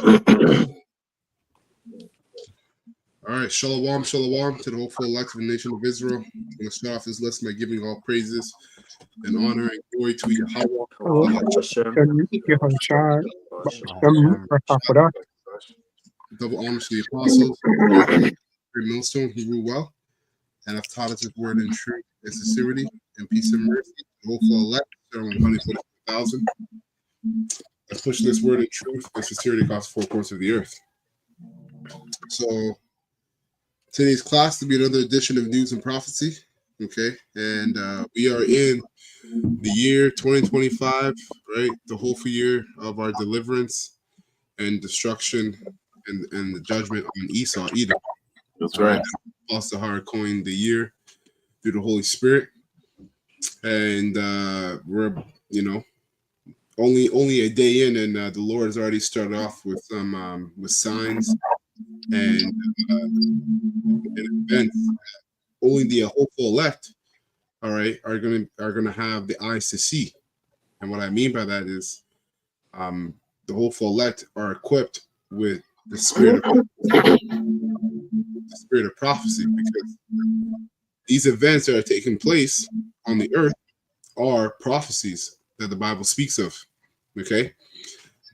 All right, shalom, shalom to the hopeful elect of the nation of Israel. I'm going to start off this list by giving all praises and honor and glory to Yahweh. Double honor to the apostles, millstone who rule well, and have taught us his word in truth and sincerity and peace and mercy. The hopeful elect, 144,000. Let's push this word in truth and sincerity across the four corners of the earth. So today's class will be another edition of News and Prophecy. Okay, and we are in the year 2025, right? The hopeful year of our deliverance and destruction and the judgment on Esau, Edom. That's right. Apostle Har coined the year through the Holy Spirit, and we're only a day in, and the Lord has already started off with some with signs and events. Only the hopeful elect, all right, are gonna have the eyes to see. And what I mean by that is, the hopeful elect are equipped with the spirit of prophecy, because these events that are taking place on the earth are prophecies that the Bible speaks of. Okay,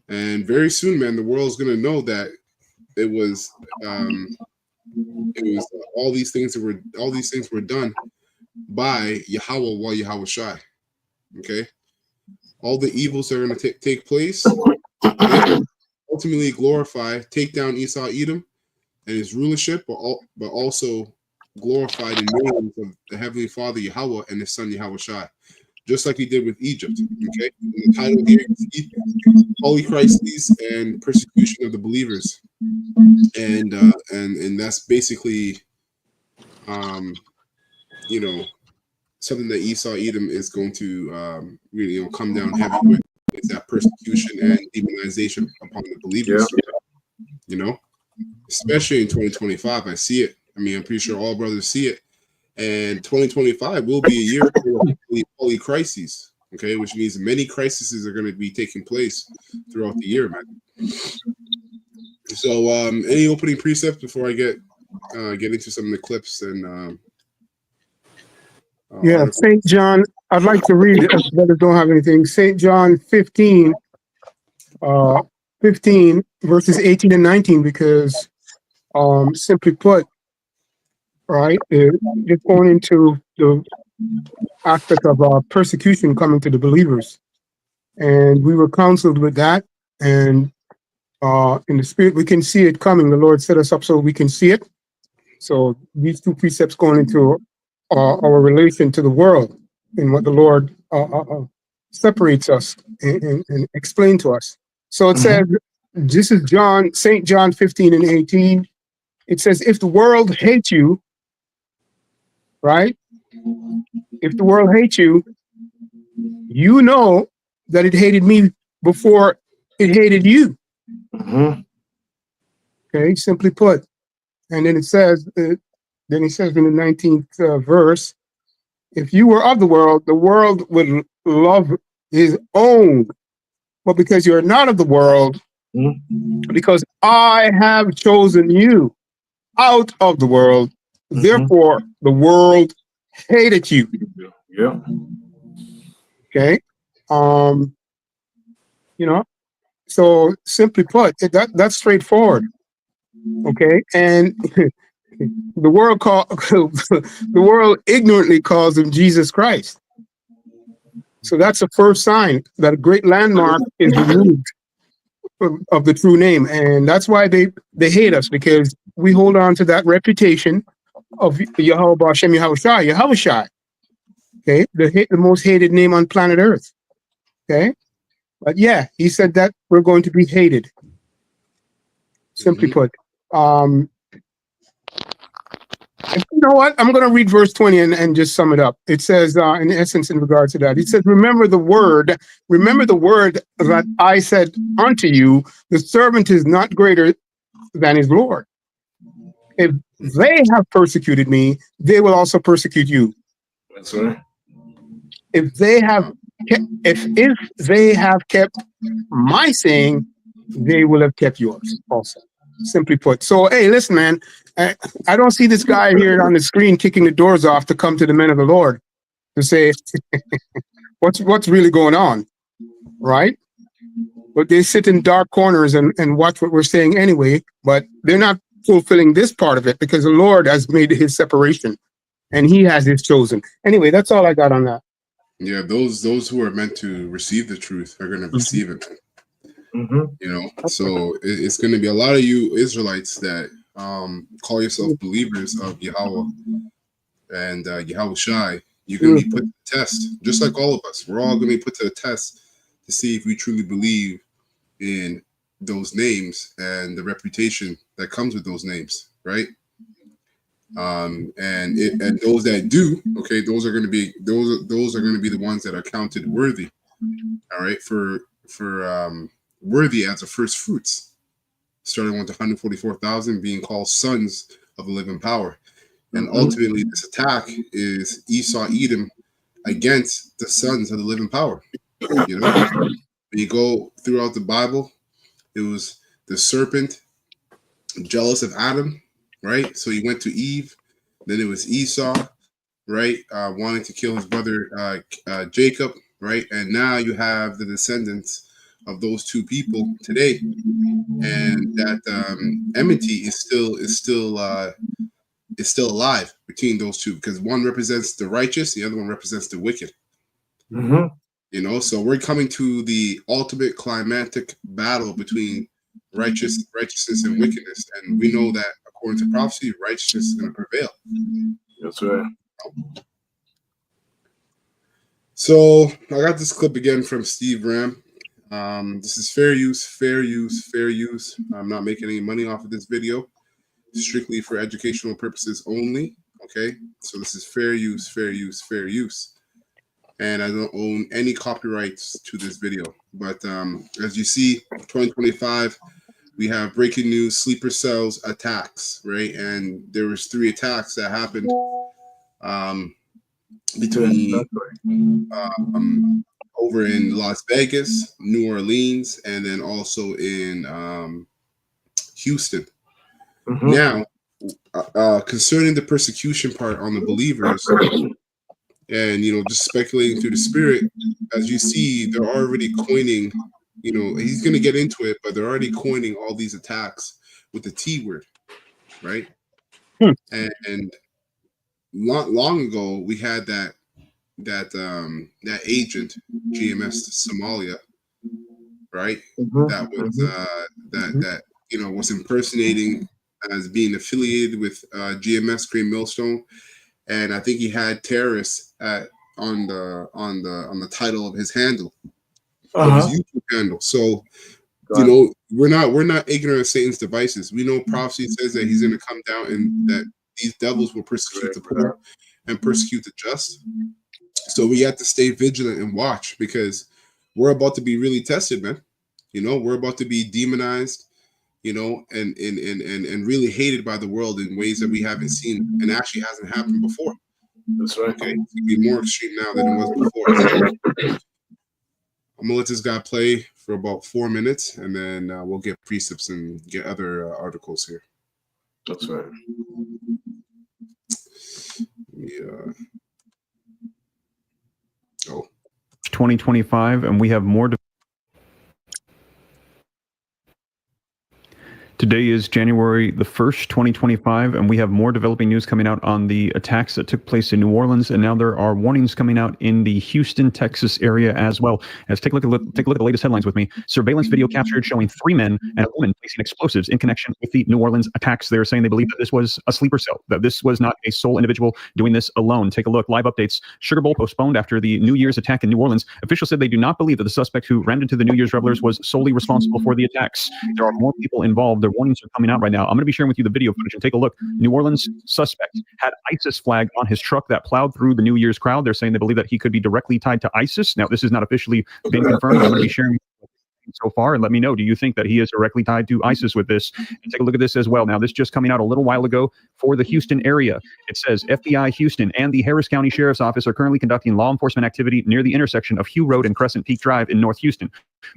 and very soon, man, the world is gonna know that it was all these things were done by Yahweh while Yahweh Shai. Okay, all the evils that are going to take place, ultimately glorify, take down Esau, Edom, and his rulership, but also glorify the names of the Heavenly Father Yahweh and His Son Yahweh Shai, just like He did with Egypt. Okay, and the title here is Holy Crises and Persecution of the Believers, and that's basically, something that Esau, Edom is going to really, come down heavy with, is that persecution and demonization upon the believers. Yeah. Especially in 2025, I see it. I mean, I'm pretty sure all brothers see it. And 2025 will be a year of holy crises, okay, which means many crises are going to be taking place throughout the year, man. So, any opening precepts before I get into some of the clips and St. John, I'd like to read it if brothers don't have anything. St. John 15, 15 verses 18 and 19, because simply put, right, just going into the aspect of persecution coming to the believers. And we were counseled with that, and in the spirit we can see it coming. The Lord set us up so we can see it. So these two precepts going into our relation to the world and what the Lord separates us and explain to us. So it says, this is St. John 15 and 18. It says, if the world hates you, right? If the world hates you, you know that it hated me before it hated you. Okay, simply put. And then it says, then he says in the 19th verse, if you were of the world would love his own. But because you're not of the world, because I have chosen you out of the world, therefore the world hated you. Yeah. Okay. So simply put, that's straightforward. Okay. And the world ignorantly calls him Jesus Christ. So that's the first sign that a great landmark is removed of the true name. And that's why they hate us, because we hold on to that reputation of Yahweh B'Shem Yahweh Shai. Okay, the most hated name on planet Earth. Okay, but yeah, he said that we're going to be hated. Simply put. You know what? I'm going to read verse 20 and just sum it up. It says, in essence, in regards to that, it says, remember the word that I said unto you, the servant is not greater than his Lord. If they have persecuted me, they will also persecute you. That's right. If they have kept my saying, they will have kept yours also. Simply put. So, hey, listen, man, I don't see this guy here on the screen kicking the doors off to come to the men of the Lord to say what's really going on, right? But they sit in dark corners and watch what we're saying anyway, but they're not fulfilling this part of it because the Lord has made his separation and he has his chosen. Anyway, that's all I got on that. Yeah, those who are meant to receive the truth are going to receive it. You know, so it's going to be a lot of you Israelites that call yourself believers of Yahweh and Yahweh Shai. You're going to be put to the test, just like all of us. We're all going to be put to the test to see if we truly believe in those names and the reputation that comes with those names, right? And those that do, okay, those are going to be the ones that are counted worthy, all right, for worthy as the first fruits, starting with 144,000 being called sons of the living power. And ultimately, this attack is Esau, Edom against the sons of the living power. You know, when you go throughout the Bible, it was the serpent jealous of Adam, right? So he went to Eve. Then it was Esau, right? Wanting to kill his brother Jacob, right? And now you have the descendants of those two people today, and that enmity is still alive between those two, because one represents the righteous, the other one represents the wicked. You know, so we're coming to the ultimate climactic battle between righteousness and wickedness, and we know that according to prophecy, righteousness is going to prevail. That's right. So I got this clip again from Steve Ram. This is fair use. I'm not making any money off of this video. Strictly for educational purposes only. Okay, so this is fair use. And I don't own any copyrights to this video. But as you see, 2025, we have breaking news: sleeper cells attacks, right? And there was 3 attacks that happened between over in Las Vegas, New Orleans, and then also in Houston. Now, concerning the persecution part on the believers, and, you know, just speculating through the spirit, as you see, they're already coining, you know, he's going to get into it, but they're already coining all these attacks with the T word, right? And long ago, we had that agent, GMS Somalia, right? That was that you know, was impersonating as being affiliated with GMS, Green Millstone. And I think he had terrorists on the title of his handle, of his YouTube handle. So, you know, we're not ignorant of Satan's devices. We know prophecy says that he's going to come down and that these devils will persecute the poor and persecute the just. So we have to stay vigilant and watch, because we're about to be really tested, man. You know, we're about to be demonized, you know, and really hated by the world in ways that we haven't seen and actually hasn't happened before. That's right. Okay, it's gonna be more extreme now than it was before. So I'm gonna let this guy play for about 4 minutes, and then we'll get precepts and get other articles here. That's right. Yeah. Oh. 2025, and we have more. Today is January the 1st, 2025, and we have more developing news coming out on the attacks that took place in New Orleans, and now there are warnings coming out in the Houston, Texas area as well. As take a look at the latest headlines with me. Surveillance video captured showing 3 men and a woman placing explosives in connection with the New Orleans attacks. They're saying they believe that this was a sleeper cell, that this was not a sole individual doing this alone. Take a look. Live updates. Sugar Bowl postponed after the New Year's attack in New Orleans. Officials said they do not believe that the suspect who ran into the New Year's revelers was solely responsible for the attacks. There are more people involved. Their warnings are coming out right now. I'm going to be sharing with you the video footage, and take a look. New Orleans suspect had ISIS flag on his truck that plowed through the New Year's crowd. They're saying they believe that he could be directly tied to ISIS. Now, this has not officially been confirmed. I'm going to be sharing so far, and let me know, do you think that he is directly tied to ISIS with this? And take a look at this as well. Now, this just coming out a little while ago for the Houston area. It says FBI Houston and the Harris County Sheriff's Office are currently conducting law enforcement activity near the intersection of Hugh Road and Crescent Peak Drive in North Houston.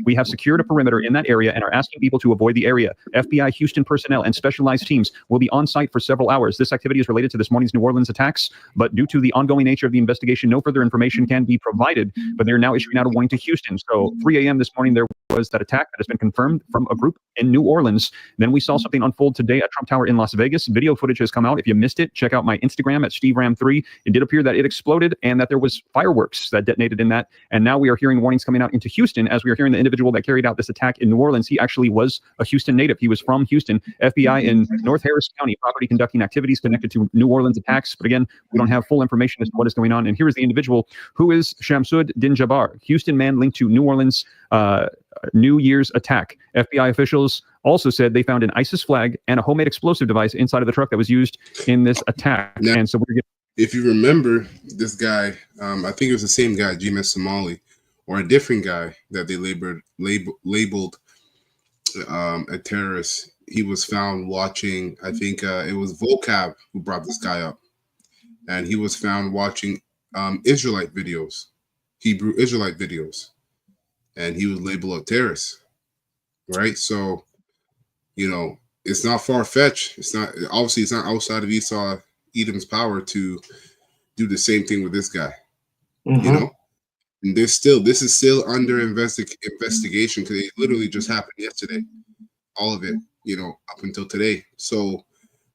We have secured a perimeter in that area and are asking people to avoid the area. FBI Houston personnel and specialized teams will be on site for several hours. This activity is related to this morning's New Orleans attacks, but due to the ongoing nature of the investigation, no further information can be provided. But they're now issuing out a warning to Houston. So 3 a.m. this morning, there was that attack that has been confirmed from a group in New Orleans. Then we saw something unfold today at Trump Tower in Las Vegas. Video footage has come out. If you missed it, check out my Instagram at SteveRam3. It did appear that it exploded and that there was fireworks that detonated in that. And now we are hearing warnings coming out into Houston as we are hearing the individual that carried out this attack in New Orleans. He actually was a Houston native. He was from Houston. FBI in North Harris County property conducting activities connected to New Orleans attacks. But again, we don't have full information as to what is going on. And here is the individual who is Shamsud Din Jabbar, Houston man linked to New Orleans New Year's attack. FBI officials also said they found an ISIS flag and a homemade explosive device inside of the truck that was used in this attack. Now, and so we're getting, if you remember this guy, I think it was the same guy, GMS Somali, or a different guy that they labeled a terrorist. He was found watching, I think it was Vocab who brought this guy up. And he was found watching Israelite videos, Hebrew Israelite videos. And he was labeled a terrorist, right? So, you know, it's not far-fetched. It's not outside of Esau Edom's power to do the same thing with this guy. Mm-hmm. You know, and this is still under investigation because it literally just happened yesterday. All of it, you know, up until today. So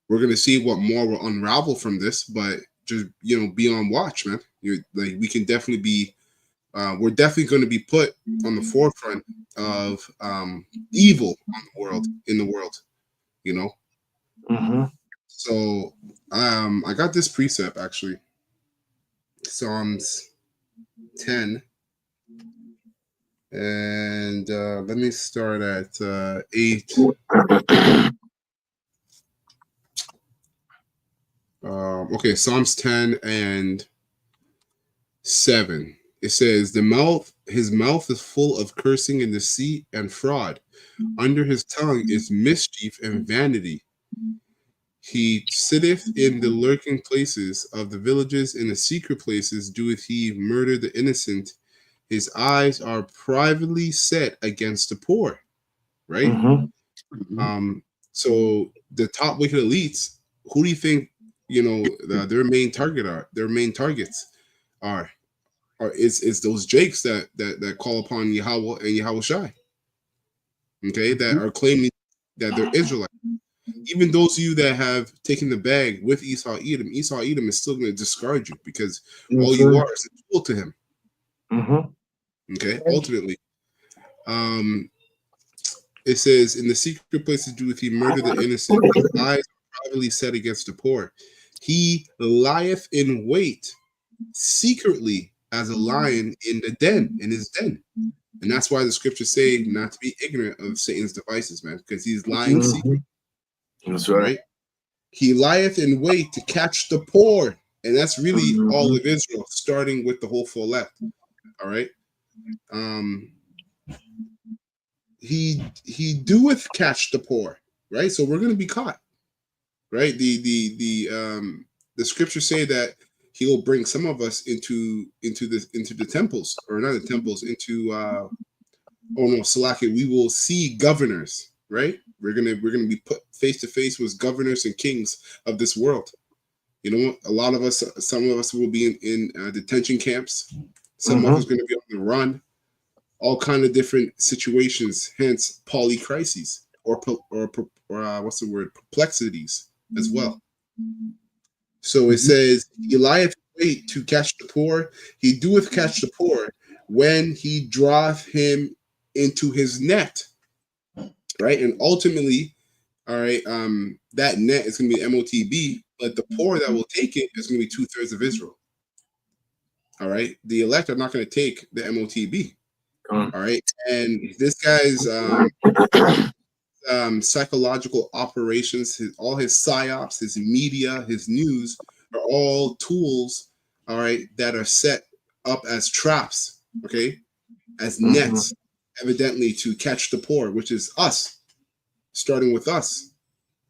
we're gonna see what more will unravel from this, but just, you know, be on watch, man. We can definitely be. We're definitely going to be put on the forefront of evil in the world, you know. Mm-hmm. So I got this precept actually, Psalms 10, and let me start at 8. Okay, Psalms 10 and 7. It says, his mouth is full of cursing and deceit and fraud. Under his tongue is mischief and vanity. He sitteth in the lurking places of the villages, in the secret places doeth he murder the innocent. His eyes are privately set against the poor. Right? Mm-hmm. So the top wicked elites, who do you think, you know, their main targets are? Or it's those Jakes that call upon Yahweh and Yahweh Shai, okay, that are claiming that they're Israelite. Even those of you that have taken the bag with Esau Edom is still going to discard you because all you are is a tool to him. Mm-hmm. Okay, ultimately, it says, in the secret places doeth he murder the innocent. His eyes are privately set against the poor. He lieth in wait secretly as a lion in his den. And that's why the scriptures say not to be ignorant of Satan's devices, man, because he's lying secretly. That's right. He lieth in wait to catch the poor. And that's really all of Israel, starting with the whole full left. All right. He doeth catch the poor, right? So we're going to be caught, right? The scriptures say that he will bring some of us into the temples, or not the temples, into Salaki. We will see governors, right? We're gonna be put face to face with governors and kings of this world. You know, some of us will be in detention camps. Some of us are going to be on the run. All kind of different situations. Hence, polycrises or what's the word? Perplexities as well. So it says, he lieth wait to catch the poor. He doeth catch the poor when he draweth him into his net. Right? And ultimately, all right, that net is going to be MOTB, but the poor that will take it is going to be 2/3 of Israel. All right? The elect are not going to take the MOTB. All right? And this guy's psychological operations, all his psyops, his media, his news are all tools, all right, that are set up as traps, okay, as nets, evidently to catch the poor, which is us, starting with us.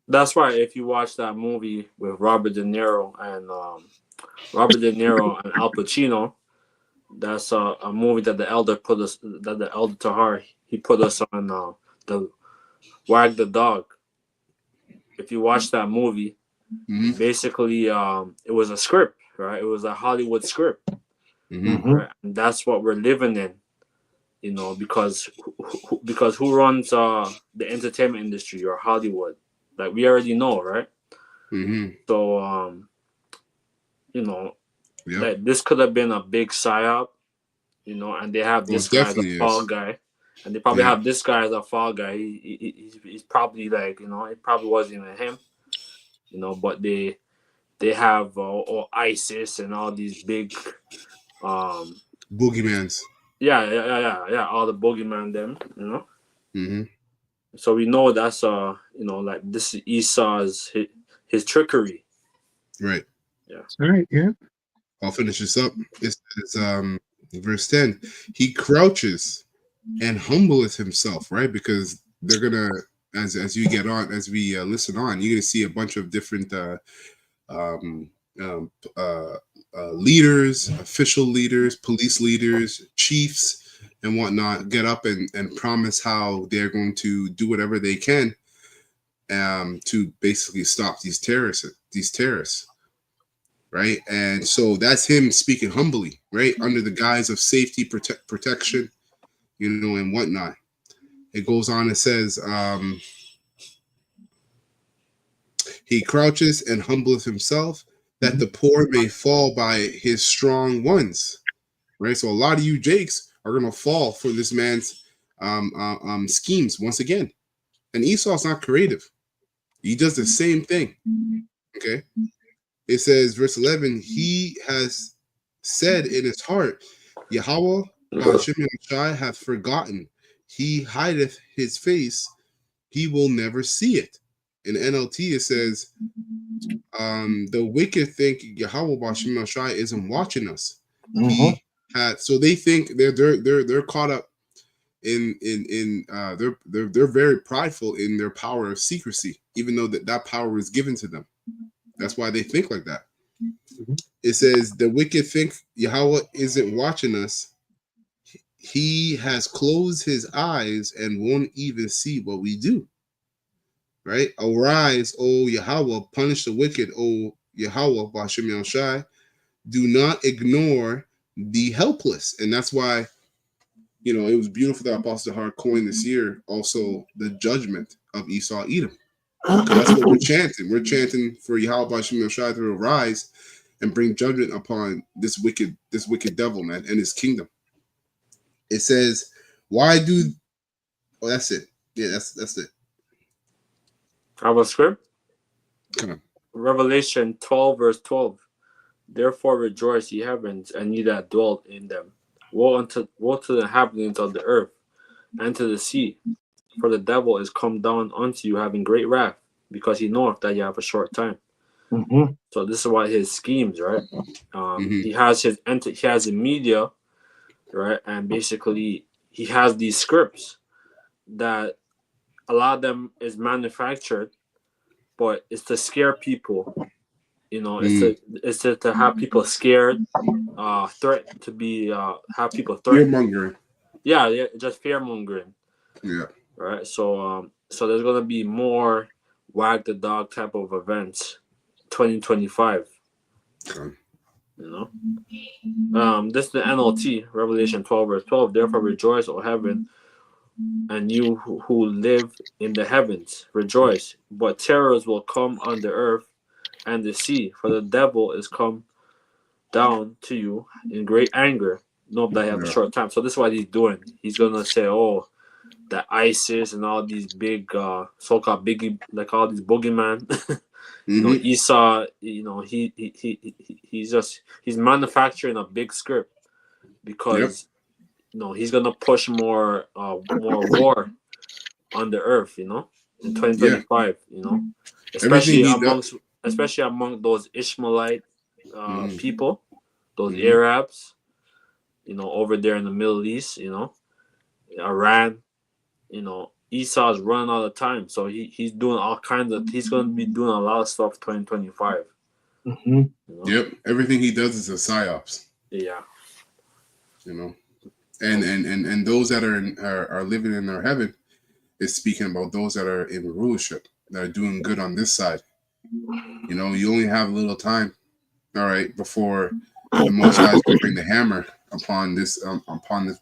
That's right. If you watch that movie with Robert De Niro and Al Pacino, That's a movie that the elder Tahar he put us on the Wag the Dog. If you watch that movie, basically it was a script, right? It was a Hollywood script, right? And that's what we're living in, you know, because who runs the entertainment industry or Hollywood? Like we already know, right? So you know, that this could have been a big psyop, you know, and they have this guy as a fall guy, and they probably have this guy as a fall guy. He's probably like, you know, it probably wasn't even him, you know, but they have all ISIS and all these big Boogeymans. Yeah, all the boogeyman them, you know. So we know that's you know, like this is Esau's his trickery. Right. Yeah. All right. Yeah. I'll finish this up. It's verse 10. He crouches and humbleth himself, right? Because they're gonna, as you get on, as we listen on, you're gonna see a bunch of different leaders, official leaders, police leaders, chiefs, and whatnot get up and promise how they're going to do whatever they can to basically stop these terrorists. Right. And so that's him speaking humbly, right? Under the guise of safety, protection, you know, and whatnot. It goes on and says, he crouches and humbleth himself that the poor may fall by his strong ones. Right. So a lot of you Jakes are going to fall for this man's schemes once again. And Esau's not creative. He does the same thing. Okay. It says, verse 11, he has said in his heart, Yahweh hath forgotten. He hideth his face. He will never see it. In NLT, it says, the wicked think Yahweh isn't watching us. So they think they're caught up in they're very prideful in their power of secrecy, even though that power is given to them. That's why they think like that. It says the wicked think Yahweh isn't watching us. He has closed his eyes and won't even see what we do. Right? Arise, O Yahweh, punish the wicked, O Yahweh, Bashim Yahushai. Do not ignore the helpless. And that's why, you know, it was beautiful that Apostle Hart coined this year also the judgment of Esau Edom. That's what we're chanting. We're chanting for Yahweh Bashim Yahushai to arise and bring judgment upon this wicked devil, man, and his kingdom. It says, why do that's it. Yeah, that's it. Have a script? Come on. Revelation 12, verse 12. Therefore rejoice, ye heavens, and ye that dwell in them. Woe to the inhabitants of the earth, and to the sea. For the devil is come down unto you, having great wrath, because he knoweth that you have a short time. So this is why his schemes, right? He has the media, right? And basically he has these scripts that a lot of them is manufactured, but it's to scare people. You know, it's to have people scared, have people threatened. Fear mongering. Yeah, just fear mongering. Yeah. Right. So there's gonna be more Wag the Dog type of events, 2025. Okay. You know, this is the NLT, Revelation 12, verse 12. Therefore rejoice, O heaven, and you who live in the heavens, rejoice. But terrors will come on the earth and the sea, for the devil is come down to you in great anger. Know that you have a short time. So this is what he's doing. He's gonna say, oh, that ISIS and all these big so-called biggie, like all these boogeyman. You know, Esau, you know, he's manufacturing a big script because you know he's gonna push more war on the earth, you know, in 2025, you know, especially among those Ishmaelite people, those Arabs, you know, over there in the Middle East, you know, Iran, you know, Esau's running all the time, so he's doing all kinds of. He's going to be doing a lot of stuff 2025. You know? Yep, everything he does is a psyops. Yeah. you know. And those that are living in their heaven is speaking about those that are in rulership, that are doing good on this side. You know, you only have a little time, all right, before the Most High is going to bring the hammer upon this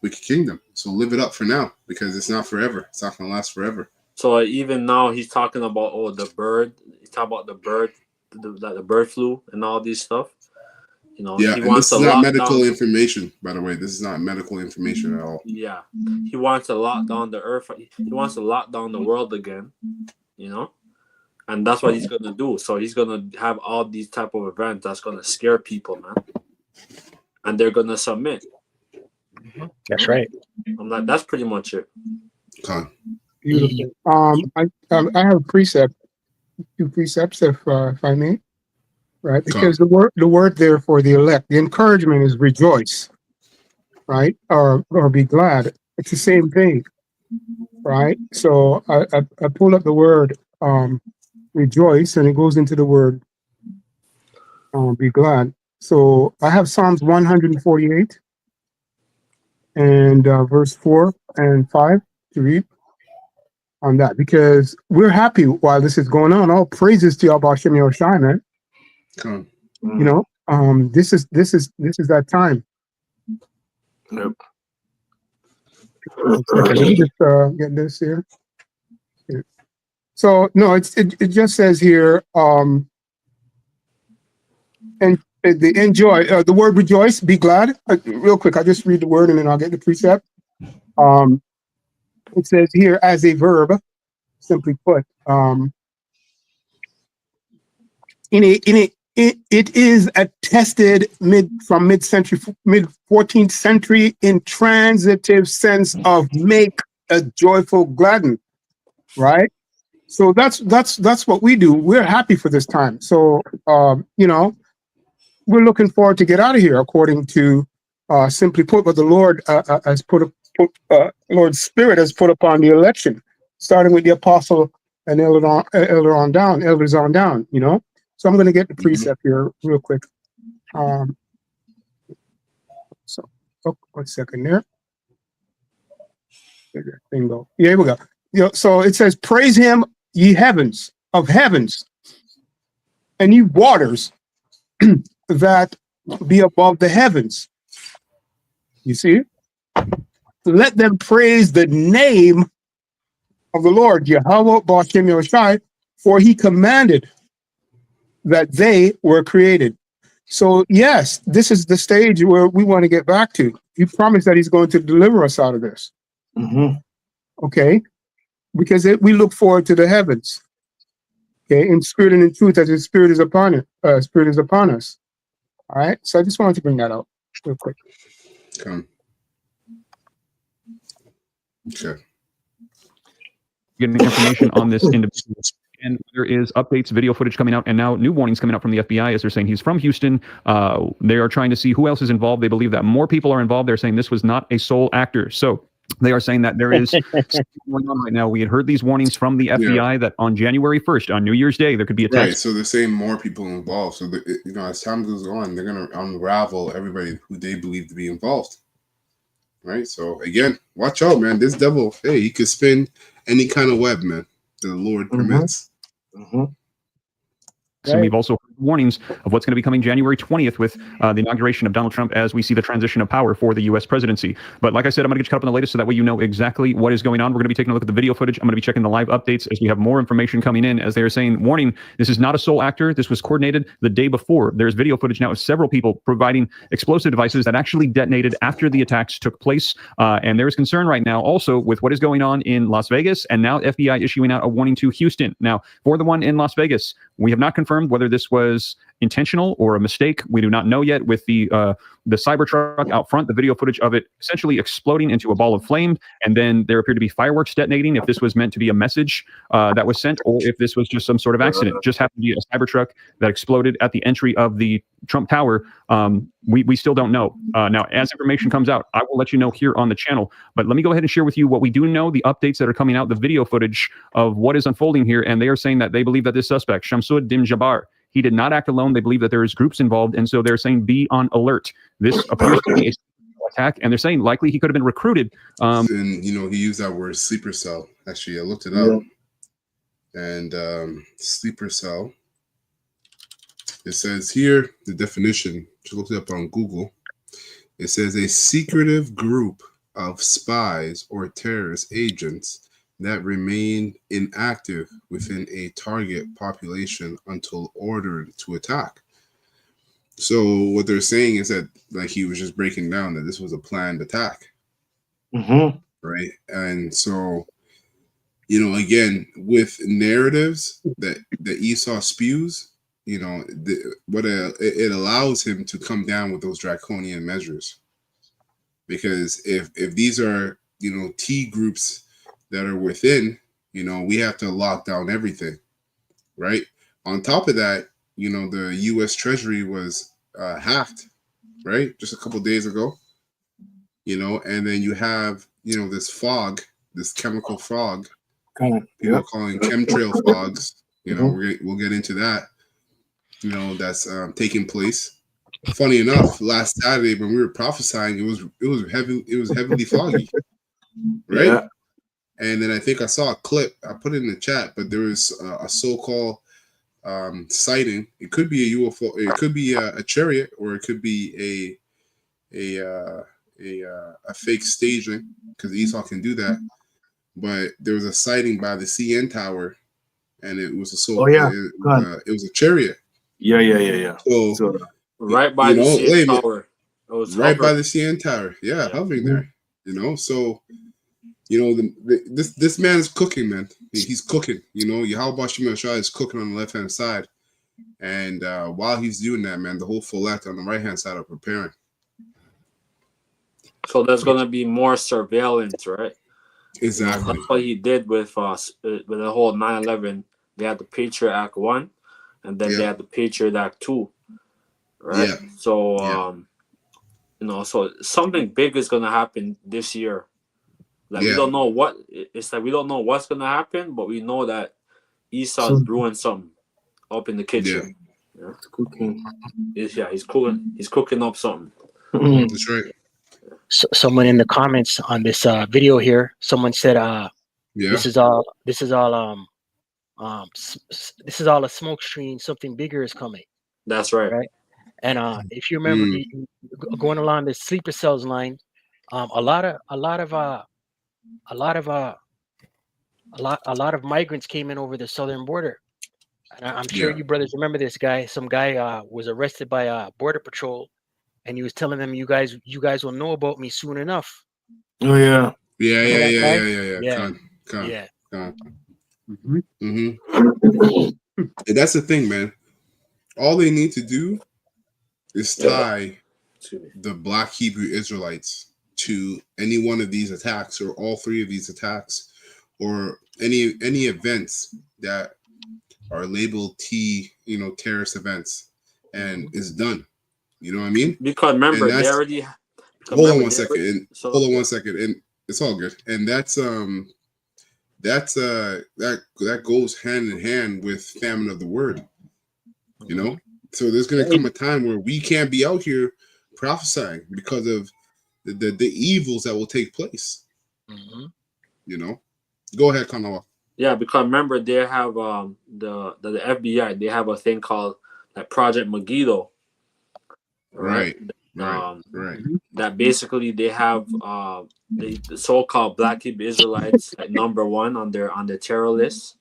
wicked kingdom. So live it up for now, because it's not forever. It's not going to last forever. So even now he's talking about the bird. He's talking about the bird, the bird flu and all these stuff. You know, Yeah, he and wants this to is not lock medical down. information, by the way. This is not medical information at all. Yeah, he wants to lock down the earth. He wants to lock down the world again. You know, and that's what he's gonna do. So he's gonna have all these type of events that's gonna scare people, man, and they're gonna submit. That's right. I'm like, that's pretty much it. Okay. Beautiful. I have a precept, 2 precepts, if I may, right? Because the word there for the elect, the encouragement is rejoice, right? Or be glad. It's the same thing, right? So I pull up the word rejoice, and it goes into the word be glad. So I have Psalms 148 and verse 4 and 5 to read on that, because we're happy while this is going on. All praises to Yahweh Shem Yoshai, man. Come. You know, this is that time. Yep. Let me just get this here. So no, it just says here, and the enjoy, the word rejoice, be glad. Real quick, I'll just read the word and then I'll get the precept. It says here as a verb, simply put, it is attested mid 14th century in transitive sense of make a joyful gladden, right? So that's what we do. We're happy for this time. So you know, we're looking forward to get out of here, according to simply put what the Lord has Lord's Spirit has put upon the election, starting with the apostle and elders on down, you know. So I'm going to get the precept here real quick. So 1 second there. Bingo. Yeah, here we go. You know, so it says, praise him, ye heavens of heavens, and ye waters that be above the heavens. You see? Let them praise the name of the Lord, Yahweh B'Shem Yoshai, for he commanded that they were created. So yes, this is the stage where we want to get back to. He promised that he's going to deliver us out of this. Okay? Because we look forward to the heavens. Okay, in spirit and in truth, as his spirit is upon it. Spirit is upon us. All right. So I just wanted to bring that out real quick. Come. Okay. Getting information on this individual. And there is updates, video footage coming out, and now new warnings coming out from the FBI as they're saying he's from Houston. They are trying to see who else is involved. They believe that more people are involved. They're saying this was not a sole actor. So they are saying that there is something going on right now. We had heard these warnings from the FBI that on January 1st, on New Year's Day, there could be a Right, so they're saying more people involved. So, you know, as time goes on, they're going to unravel everybody who they believe to be involved. Right? So, again, watch out, man. This devil, hey, he could spin any kind of web, man, that the Lord permits. And we've also heard warnings of what's going to be coming January 20th with the inauguration of Donald Trump as we see the transition of power for the U.S. presidency. But like I said, I'm going to get you caught up on the latest so that way you know exactly what is going on. We're going to be taking a look at the video footage. I'm going to be checking the live updates as we have more information coming in, as they are saying, warning, this is not a sole actor. This was coordinated the day before. There's video footage now of several people providing explosive devices that actually detonated after the attacks took place. And there is concern right now also with what is going on in Las Vegas, and now FBI issuing out a warning to Houston. Now, for the one in Las Vegas, we have not confirmed whether this was intentional or a mistake. We do not know yet. With the Cybertruck out front, the video footage of it essentially exploding into a ball of flame, and then there appeared to be fireworks detonating. If this was meant to be a message that was sent, or if this was just some sort of accident, just happened to be a Cybertruck that exploded at the entry of the Trump Tower. We still don't know. Now, as information comes out, I will let you know here on the channel. But let me go ahead and share with you what we do know, the updates that are coming out, the video footage of what is unfolding here. And they are saying that they believe that this suspect, Shamsud Dim Jabbar, he did not act alone. They believe that there is groups involved. And so they're saying be on alert. This appears to be a attack, and they're saying likely he could have been recruited. And he used that word sleeper cell. Actually, I looked it up, and sleeper cell. It says here the definition. Just looked it up on Google. It says a secretive group of spies or terrorist agents that remain inactive within a target population until ordered to attack. So what they're saying is that, like, he was just breaking down that this was a planned attack, right? And so, again, with narratives that Esau spews, it allows him to come down with those draconian measures, because if these are T groups that are within, we have to lock down everything, right? On top of that, the U.S. Treasury was hacked, right, just a couple days ago, and then you have this fog, this chemical fog, people calling chemtrail fogs. We'll get into that. That's taking place. Funny enough, last Saturday when we were prophesying, it was heavily foggy, right? Yeah. And then I think I saw a clip. I put it in the chat, but there was a so-called sighting. It could be a UFO. It could be a chariot, or it could be a fake staging, because Esau can do that. But there was a sighting by the CN Tower, and it was it was a chariot. Yeah. So right by the CN Tower. Right by the CN Tower. Yeah, hovering there. So this man is cooking, man. He's cooking. Yahweh Shema Shah is cooking on the left hand side, and while he's doing that, man, the whole Follett on the right hand side are preparing. So there's gonna be more surveillance, right? Exactly. That's what he did with the whole 9/11. They had the Patriot Act 1, and then they had the Patriot Act 2, right? Yeah. So so something big is gonna happen this year. Like we don't know what. It's like we don't know what's gonna happen, but we know that Esau's brewing something up in the kitchen. Yeah. Cooking. He's cooking. He's cooking up something. That's right. So, someone in the comments on this video here, someone said, this is all a smoke screen. Something bigger is coming. That's right. Right. And if you remember going along the sleeper cells line, a lot of migrants came in over the southern border. And I'm sure you brothers remember this guy. Some guy was arrested by Border Patrol, and he was telling them, you guys will know about me soon enough. Oh yeah. Yeah. And that's the thing, man. All they need to do is tie the Black Hebrew Israelites to any one of these attacks, or all three of these attacks, or any events that are labeled terrorist events, and it's done. You know what I mean? Because remember, they already. Hold on one second, and it's all good. And that goes hand in hand with famine of the word. So there's going to come a time where we can't be out here prophesying because of the evils that will take place. Go ahead, Kanawa. Yeah, because remember, they have the FBI. They have a thing called like Project Megiddo. Right. That basically they have the so-called Black Hebrew Israelites like number 1 on their terror list.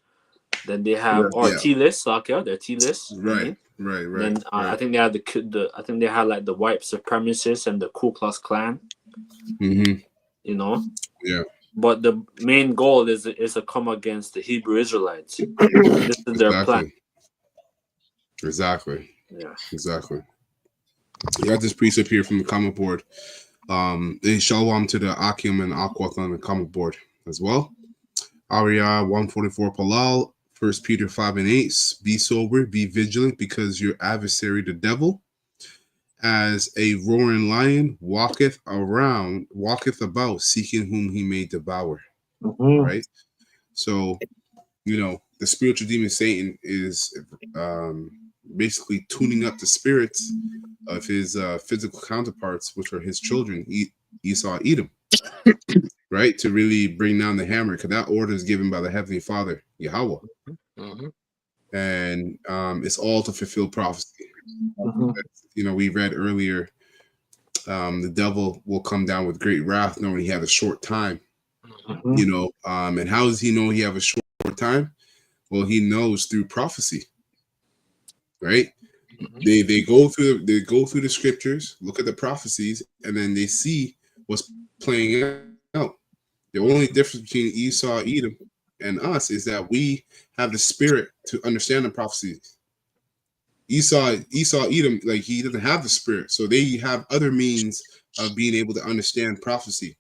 Then they have T list. Okay, their T list. Right. Then I think they had I think they had like the white supremacists and the Ku Klux Klan. Yeah. But the main goal is to come against the Hebrew Israelites. This is their plan. Exactly. Yeah. Exactly. You got this precept here from the comment board. And shalom to the Akim and Aquath on the comment board as well. Ariyah 144 Palal, 1 Peter 5:8. Be sober, be vigilant, because your adversary, the devil, as a roaring lion, walketh about, seeking whom he may devour. Right? So, the spiritual demon Satan is basically tuning up the spirits of his physical counterparts, which are his children, Esau, Edom, right? To really bring down the hammer, because that order is given by the Heavenly Father, Yahweh. Mm-hmm. And it's all to fulfill prophecy. Mm-hmm. You know, we read earlier, the devil will come down with great wrath, knowing he had a short time. Mm-hmm. You know, and how does he know he have a short time? Well, he knows through prophecy, right? Mm-hmm. They go through the scriptures, look at the prophecies, and then they see what's playing out. The only difference between Esau, Edom, and us is that we have the spirit to understand the prophecies. Esau, Edom, like he doesn't have the spirit, so they have other means of being able to understand prophecy.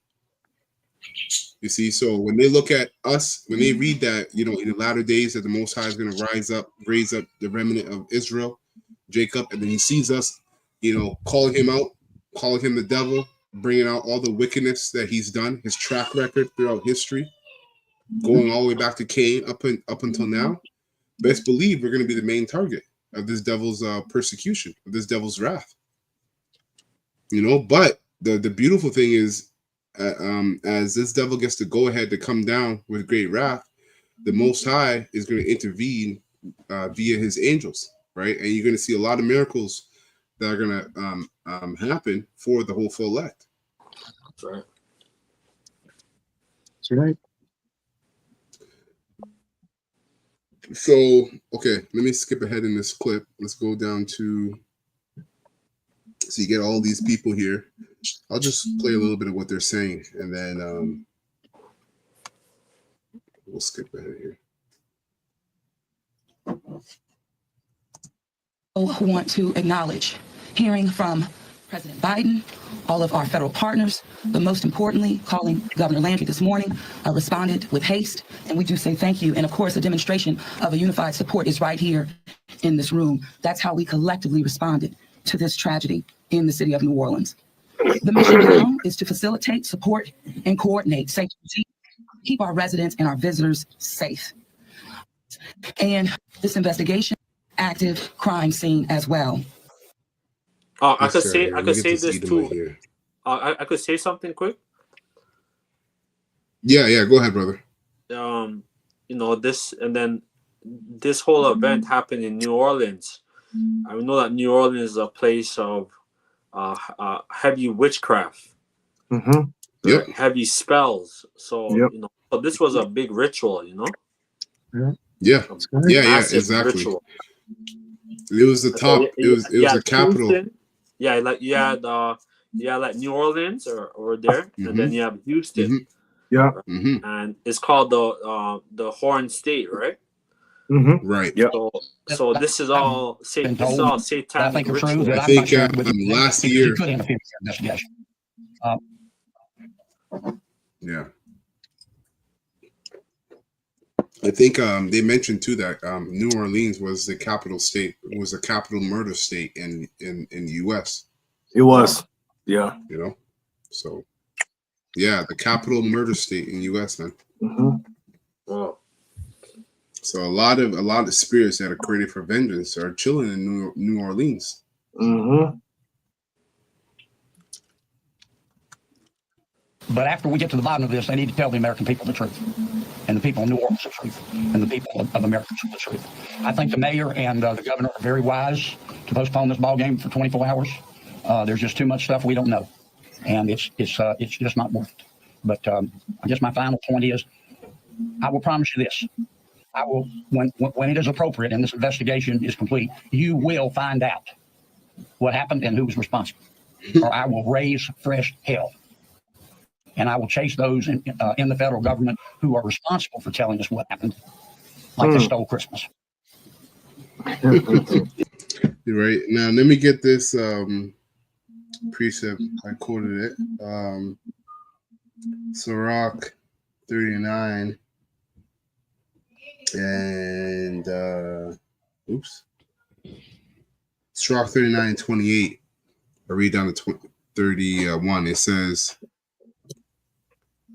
You see, so when they look at us, when they read that, you know, in the latter days that the Most High is going to raise up the remnant of Israel, Jacob, and then he sees us, you know, calling him out, calling him the devil, bringing out all the wickedness that he's done, his track record throughout history, going all the way back to Cain up until now. Best believe we're going to be the main target of this devil's persecution, of this devil's wrath. You know, but the beautiful thing is, as this devil gets to go ahead to come down with great wrath, the Most High is going to intervene via his angels, right? And you're going to see a lot of miracles that are going to happen for the whole full elect. That's right. That's right. So, okay, let me skip ahead in this clip. Let's go down to, so you get all these people here. I'll just play a little bit of what they're saying, and then we'll skip ahead here. Who want to acknowledge hearing from President Biden, all of our federal partners, but most importantly, calling Governor Landry this morning, responded with haste, and we do say thank you. And of course, a demonstration of a unified support is right here in this room. That's how we collectively responded to this tragedy in the city of New Orleans. The mission now is to facilitate, support, and coordinate safety, keep our residents and our visitors safe. And this investigation, active crime scene as well. I could say this too. Right here. I could say something quick. Yeah, go ahead, brother. You know, this whole event happened in New Orleans. I know that New Orleans is a place of heavy witchcraft, Mm-hmm. Yep. heavy spells. So Yep. you know, so this was a big ritual. You know. Yeah, Massive exactly. ritual. It was the top. It was a capital. Houston, yeah, like you had like New Orleans or there, and then you have Houston. Mm-hmm. Yeah. Mm-hmm. And it's called the Horn State, right? Mm-hmm. Right. Yep. So this is all satanic ritual. I think last year. Yeah. I think they mentioned too that New Orleans was the capital state, was a capital murder state in the U.S. It was. Yeah. You know, so yeah, the capital murder state in the U.S. man. Mm-hmm. Wow. So a lot of spirits that are created for vengeance are chilling in New Orleans. Mm-hmm. But after we get to the bottom of this, they need to tell the American people the truth, and the people of New Orleans the truth, and the people of America the truth. I think the mayor and the governor are very wise to postpone this ball game for 24 hours. There's just too much stuff we don't know, and it's just not worth it. But I guess my final point is, I will promise you this: I will, when it is appropriate and this investigation is complete, you will find out what happened and who was responsible, or I will raise fresh hell. And I will chase those in the federal government who are responsible for telling us what happened, like they stole Christmas. You're right. Now, let me get this precept. I quoted it. Sirach 39 and Sirach 39:28. I read down to 31. It says,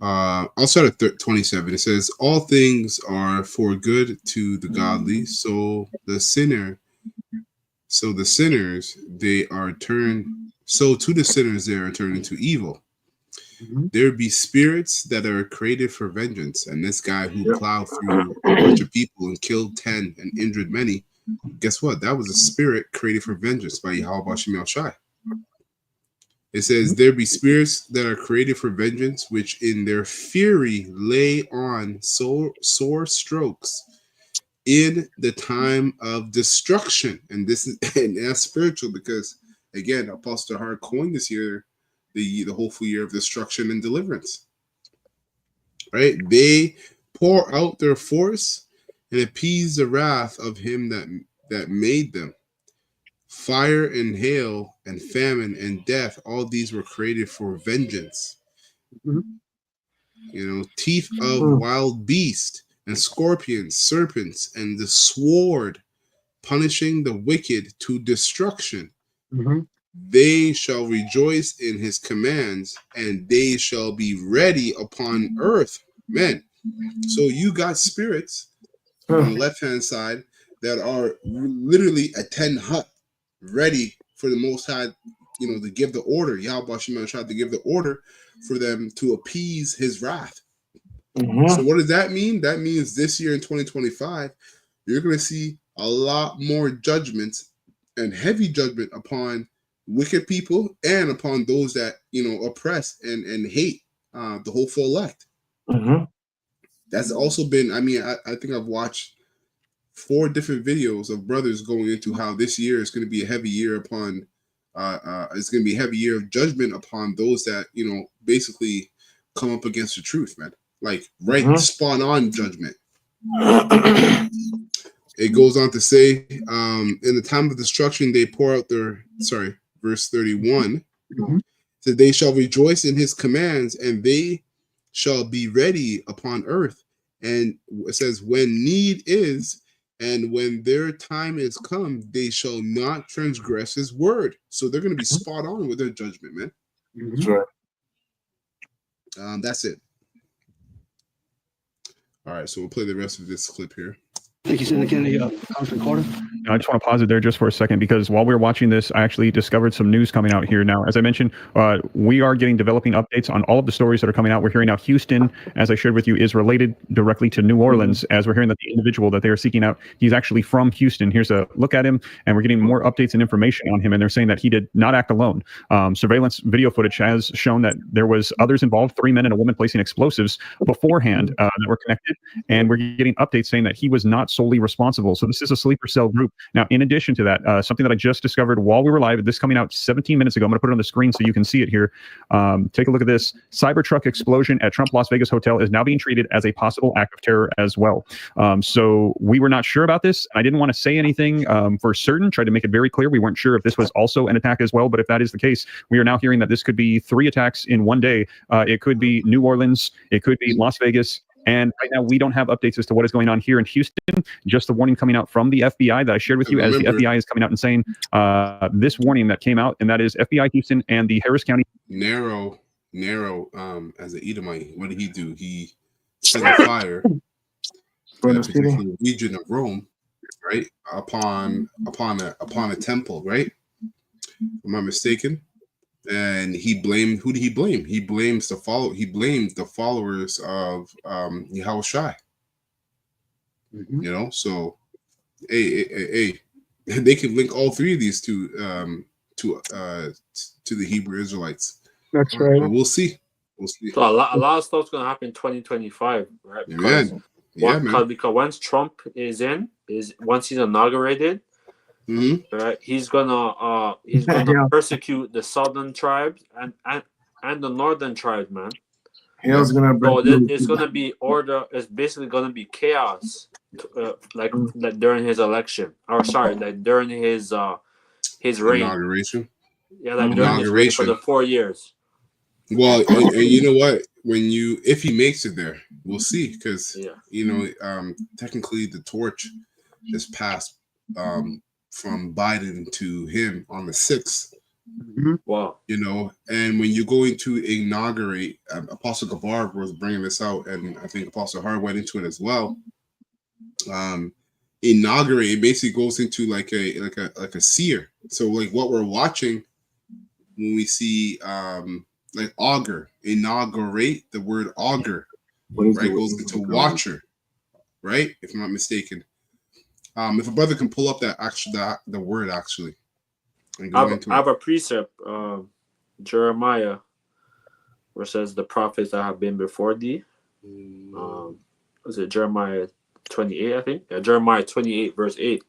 I'll start at 27. It says, all things are for good to the godly, so the sinner So the sinners, they are turned. So to the sinners, they are turned into evil. There be spirits that are created for vengeance. And this guy who plowed through a bunch of people and killed 10 and injured many, guess what? That was a spirit created for vengeance by Yahweh Shemel Shai. It says, there be spirits that are created for vengeance, which in their fury lay on sore strokes in the time of destruction. And this is and that's spiritual because, again, Apostle Hart coined this year the hopeful year of destruction and deliverance. Right? They pour out their force and appease the wrath of him that made them. Fire and hail and famine and death, all these were created for vengeance. You know, teeth of wild beast and scorpions, serpents, and the sword, punishing the wicked to destruction. They shall rejoice in his commands, and they shall be ready upon earth. Man, so you got spirits on the left-hand side that are literally a 10 hut ready for the Most High, you know, to give the order. Yahweh Shemel tried to give the order for them to appease his wrath. So what does that mean? That means this year in 2025, you're going to see a lot more judgments and heavy judgment upon wicked people and upon those that, you know, oppress and hate the hopeful elect. That's also been, I mean, I think I've watched 4 different videos of brothers going into how this year is going to be a heavy year upon, it's going to be a heavy year of judgment upon those that, you know, basically come up against the truth, man. Like, spot on judgment. It goes on to say, in the time of destruction, they pour out their, verse 31, that they shall rejoice in his commands, and they shall be ready upon earth. And it says, when need is, and when their time is come, they shall not transgress his word. So they're going to be spot on with their judgment, man. That's right. That's it. All right, so we'll play the rest of this clip here. Thank you, Senator Kennedy. Congressman Carter. I just want to pause it there just for a second because while we were watching this, I actually discovered some news coming out here now. As I mentioned, we are getting developing updates on all of the stories that are coming out. We're hearing now Houston, as I shared with you, is related directly to New Orleans, as we're hearing that the individual that they are seeking out, he's actually from Houston. Here's a look at him, and we're getting more updates and information on him, and they're saying that he did not act alone. Surveillance video footage has shown that there was others involved, 3 men and a woman placing explosives beforehand that were connected, and we're getting updates saying that he was not solely responsible. So this is a sleeper cell group. Now, in addition to that, something that I just discovered while we were live, this coming out 17 minutes ago, I'm going to put it on the screen so you can see it here. Take a look at this. Cybertruck explosion at Trump Las Vegas Hotel is now being treated as a possible act of terror as well. So we were not sure about this. I didn't want to say anything for certain, tried to make it very clear. We weren't sure if this was also an attack as well, but if that is the case, we are now hearing that this could be 3 attacks in one day. It could be New Orleans, it could be Las Vegas, and right now, we don't have updates as to what is going on here in Houston. Just the warning coming out from the FBI that I shared with you as the FBI is coming out and saying this warning that came out, and that is FBI Houston and the Harris County. Narrow, as an Edomite, what did he do? He set a fire in a particular region of Rome, right? Upon a temple, right? Am I mistaken? And he blamed, who did he blame? He blamed the followers of Yahweh Shai. You know, so hey, they can link all 3 of these to the Hebrew Israelites. That's right. But we'll see. So a lot of stuff's gonna happen in 2025, right? Because, because once Trump once he's inaugurated, right, he's gonna persecute the southern tribes and the northern tribes, man. Hell's gonna so it's gonna be order. It's basically gonna be chaos, like during his election, or sorry, like during his reign. Inauguration. Yeah, like during his reign for the 4 years. Well, and you know what? If he makes it there, we'll see, because you know, technically the torch is passed from Biden to him on the 6th. Wow. You know, and when you're going to inaugurate, Apostle Gabar was bringing this out, and I think Apostle Hart went into it as well. inaugurate, it basically goes into like a seer. So like what we're watching when we see like augur, inaugurate, the word augur, right, goes into watcher, right? If I'm not mistaken. If a brother can pull up the word actually. And go into I have a precept, Jeremiah, where it says the prophets that have been before thee. Was it Jeremiah 28, I think? Yeah, Jeremiah 28, verse 8.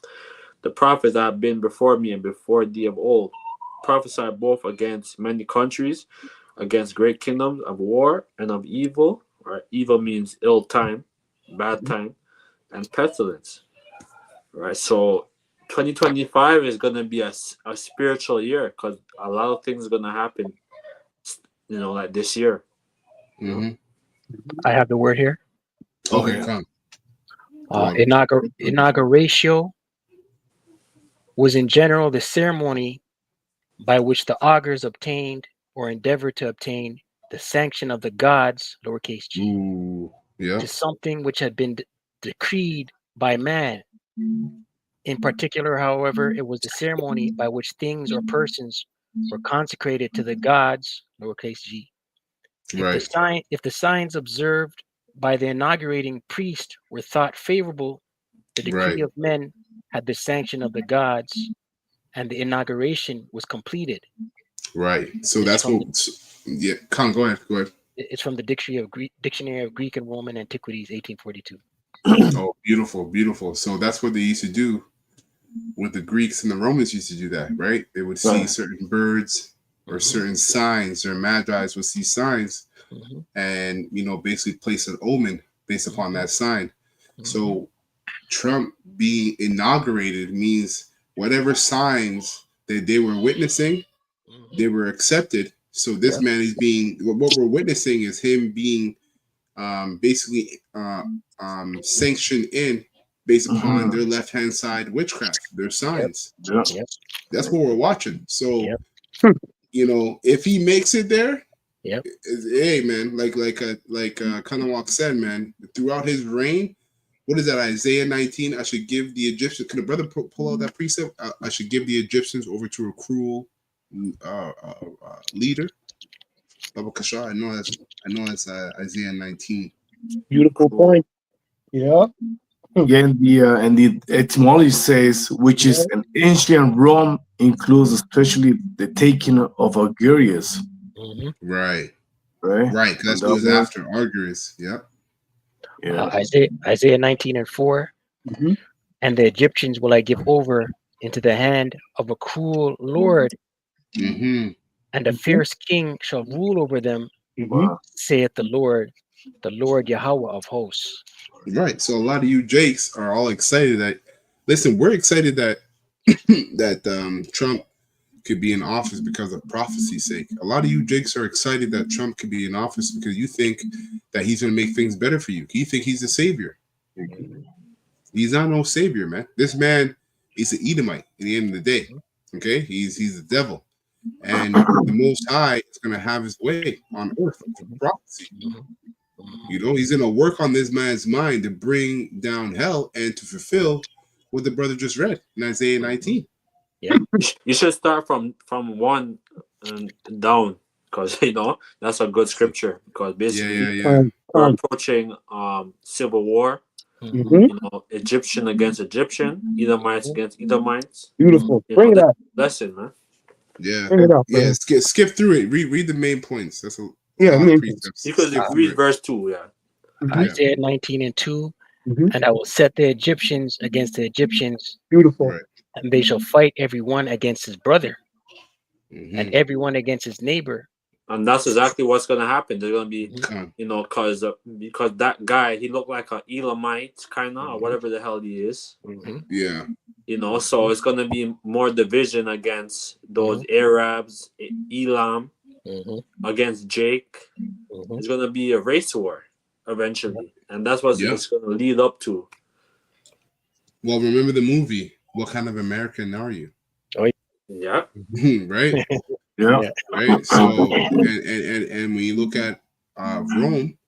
The prophets that have been before me and before thee of old prophesy both against many countries, against great kingdoms of war and of evil. Right? Evil means ill time, bad time, and pestilence. Right? So 2025 is going to be a spiritual year because a lot of things are going to happen, like this year. I have the word here. Okay, come. Inauguratio was in general the ceremony by which the augurs obtained or endeavored to obtain the sanction of the gods, lowercase g, to something which had been decreed by man. In particular, however, it was the ceremony by which things or persons were consecrated to the gods, lowercase g. If the signs observed by the inaugurating priest were thought favorable, the decree of men had the sanction of the gods, and the inauguration was completed. Right. So that's what. Yeah. Come. Go ahead. Go ahead. It's from the Dictionary of Greek and Roman Antiquities, 1842. Oh, beautiful, beautiful. So that's what they used to do with the Greeks, and the Romans used to do that, right? They would see certain birds or certain signs, or magi's would see signs, and basically place an omen based upon that sign. So Trump being inaugurated means whatever signs that they were witnessing, they were accepted. So this man is being, what we're witnessing is him being basically sanctioned in based upon their left-hand side witchcraft, their signs. That's what we're watching. So, if he makes it there, hey man, like Kanawak said, man, throughout his reign, what is that, Isaiah 19? I should give the Egyptians. Can a brother pull out that precept? I should give the Egyptians over to a cruel leader. Baba Kasha, I know that's Isaiah 19. Beautiful point. Yeah. Yeah, and the etymology says, which is an ancient Rome includes especially the taking of Augurius. Right. That's what was after Augurius. Isaiah 19:4. And the Egyptians will I give over into the hand of a cruel lord, and a fierce king shall rule over them, saith the Lord Yahweh of hosts. Right. So a lot of you Jakes are all excited we're excited that Trump could be in office because of prophecy's sake. A lot of you Jakes are excited that Trump could be in office because you think that he's going to make things better for you. You think he's a savior. He's not no savior, man. This man is an Edomite at the end of the day. Okay? He's the devil. And the Most High is going to have his way on earth through prophecy. He's going to work on this man's mind to bring down hell and to fulfill what the brother just read in Isaiah 19. Yeah, you should start from 1 and down, because that's a good scripture. Because basically, we're approaching civil war. Egyptian against Egyptian, Edomites against Edomites. Beautiful. Bring it up. Lesson, man. Yeah. Bring it up. Yeah. Skip through it. Read the main points. That's You could read verse 2. Isaiah 19:2. And I will set the Egyptians against the Egyptians. Beautiful. And they shall fight every one against his brother, and every one against his neighbor. And that's exactly what's going to happen. They're going to be, because that guy, he looked like an Elamite, kind of, or whatever the hell he is. Yeah. So it's going to be more division against those Arabs, Elam, against Jake. It's going to be a race war eventually. And that's what it's going to lead up to. Well, remember the movie, What Kind of American Are You? Oh, yeah. Right? Right. So and when you look at Rome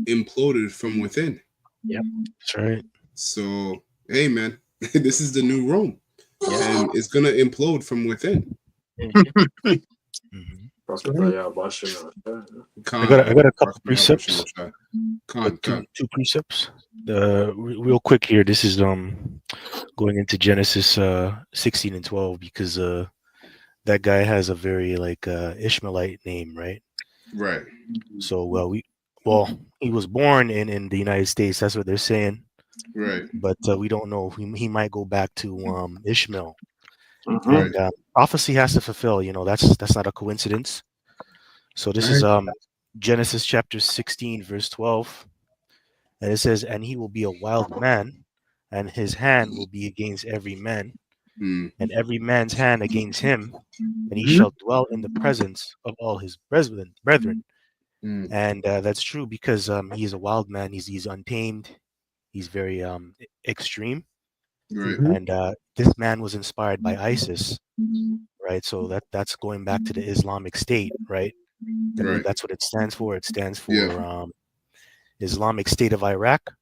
imploded from within. Yep. That's right. So, hey, man, this is the new Rome, and it's gonna implode from within. I got a couple precepts. Con. Two precepts. Real quick here. This is going into Genesis 16 and 12 because that guy has a very Ishmaelite name, right? Right. So he was born in the United States. That's what they're saying. Right. But we don't know. He might go back to Ishmael. Right. And prophecy has to fulfill. That's not a coincidence. So this is Genesis chapter 16 verse 12, and it says, "And he will be a wild man, and his hand will be against every man, and every man's hand against him, and he shall dwell in the presence of all his brethren." And that's true because he is a wild man. He's untamed. He's very extreme. Right. And this man was inspired by ISIS, right? So that's going back to the Islamic State, right? Right. That's what it stands for. It stands for Islamic State of Iraq.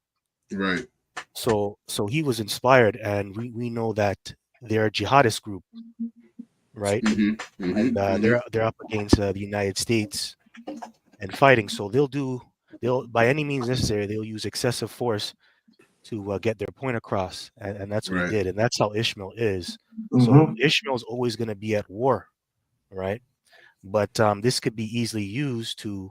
Right. So he was inspired, and we know that they're a jihadist group, right? And they're up against the United States and fighting. So they'll by any means necessary, they'll use excessive force to get their point across, and that's what he did, and that's how Ishmael is. So Ishmael's always going to be at war, right? But this could be easily used to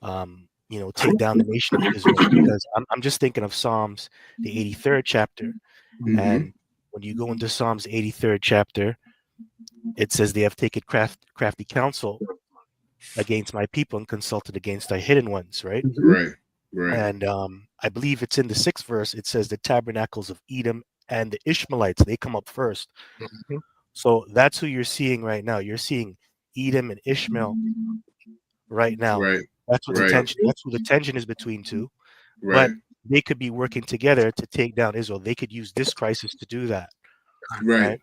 take down the nation of Israel, because I'm just thinking of Psalms, the 83rd chapter. And when you go into Psalms 83rd chapter, it says, "They have taken crafty counsel against my people and consulted against thy hidden ones," right? Right. And I believe it's in the 6th verse. It says the tabernacles of Edom and the Ishmaelites, they come up first. So that's who you're seeing right now. You're seeing Edom and Ishmael right now. Right. That's what the tension. That's who the tension is between two. Right. But they could be working together to take down Israel. They could use this crisis to do that. Right.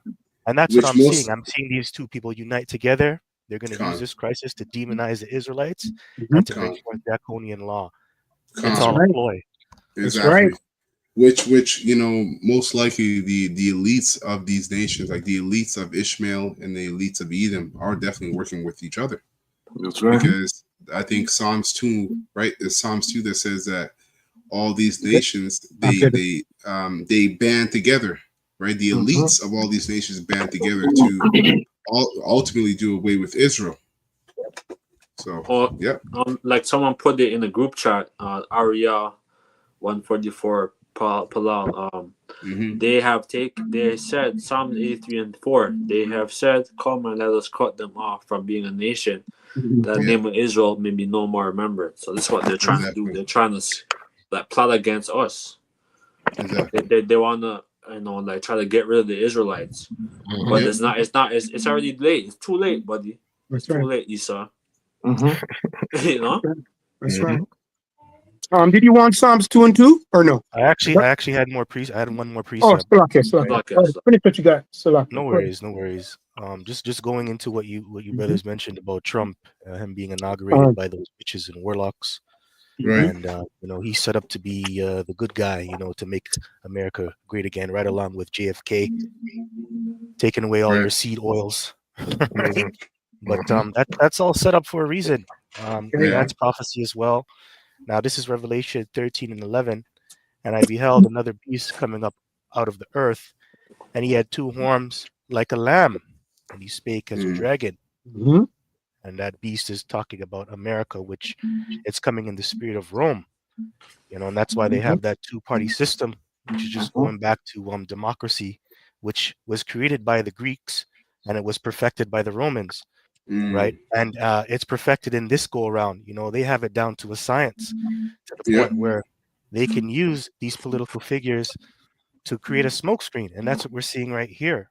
And that's what I'm seeing. I'm seeing these two people unite together. They're going to use this crisis to demonize the Israelites and to bring forth draconian law. It's all a ploy. Exactly. Which most likely the elites of these nations, like the elites of Ishmael and the elites of Edom, are definitely working with each other. That's right. Because I think Psalms 2, right? There's Psalms 2 that says that all these nations they band together, right? The elites of all these nations band together to ultimately do away with Israel. So like someone put it in the group chat, Aria 144 Palal. They said Psalms 83 and 4. They have said, "Come and let us cut them off from being a nation, that the name of Israel may be no more remembered." So this is what they're trying to do. They're trying to plot against us. Exactly. They want to try to get rid of the Israelites. But it's already late. It's too late, buddy. It's too late, Esau. That's right. Did you want Psalms 2 and 2 or no? I actually had more I had one more precept. Finish what you got. No worries. Just going into what you brothers mentioned about Trump, him being inaugurated by those witches and warlocks. Right. And he's set up to be the good guy, to make America great again, right along with JFK, taking away all your seed oils. Right? But that's all set up for a reason. That's prophecy as well. Now this is Revelation 13 and 11, and I beheld another beast coming up out of the earth, and he had two horns like a lamb, and he spake as a dragon. And that beast is talking about America, which it's coming in the spirit of Rome, and that's why they have that two-party system, which is just going back to democracy, which was created by the Greeks and it was perfected by the Romans, right? And it's perfected in this go around. They have it down to a science, to the point where they can use these political figures to create a smokescreen, and that's what we're seeing right here.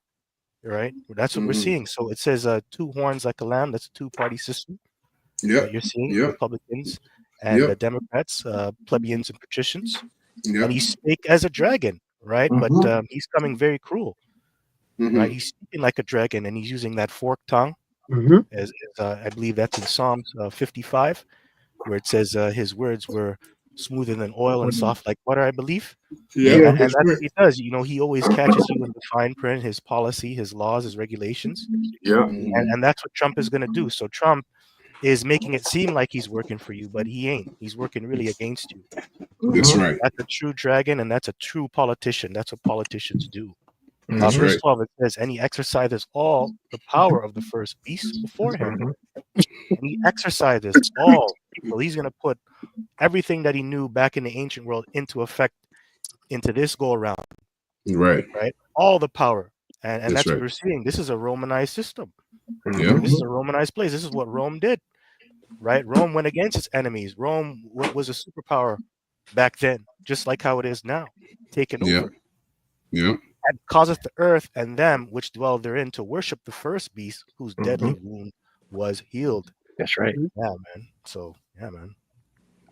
Right, that's what we're seeing. So it says two horns like a lamb. That's a two-party system. That you're seeing Republicans and the Democrats, plebeians and patricians. And he spake as a dragon, right? But he's coming very cruel, right? He's speaking like a dragon, and he's using that forked tongue. As I believe that's in Psalms 55, where it says his words were smoother than oil and soft like butter, I believe. Yeah, And that's that's what right. he does. You know, he always catches you in the fine print, his policy, his laws, his regulations. Yeah. And that's what Trump is going to do. So Trump is making it seem like he's working for you, but he ain't. He's working really against you. That's right. That's a true dragon, and that's a true politician. That's what politicians do. That's Verse right. 12, it says, and he exercises all the power of the first beast before him. And he exercises all. So he's going to put everything that he knew back in the ancient world into effect into this go around. Right. Right? All the power. And that's right. what we're seeing. This is a Romanized system. Yeah. This is a Romanized place. This is what Rome did. Right? Rome went against its enemies. Rome was a superpower back then, just like how it is now, taken over. Yeah. And causeth the earth and them which dwell therein to worship the first beast whose deadly wound was healed. That's right. Yeah, man. So, yeah, man.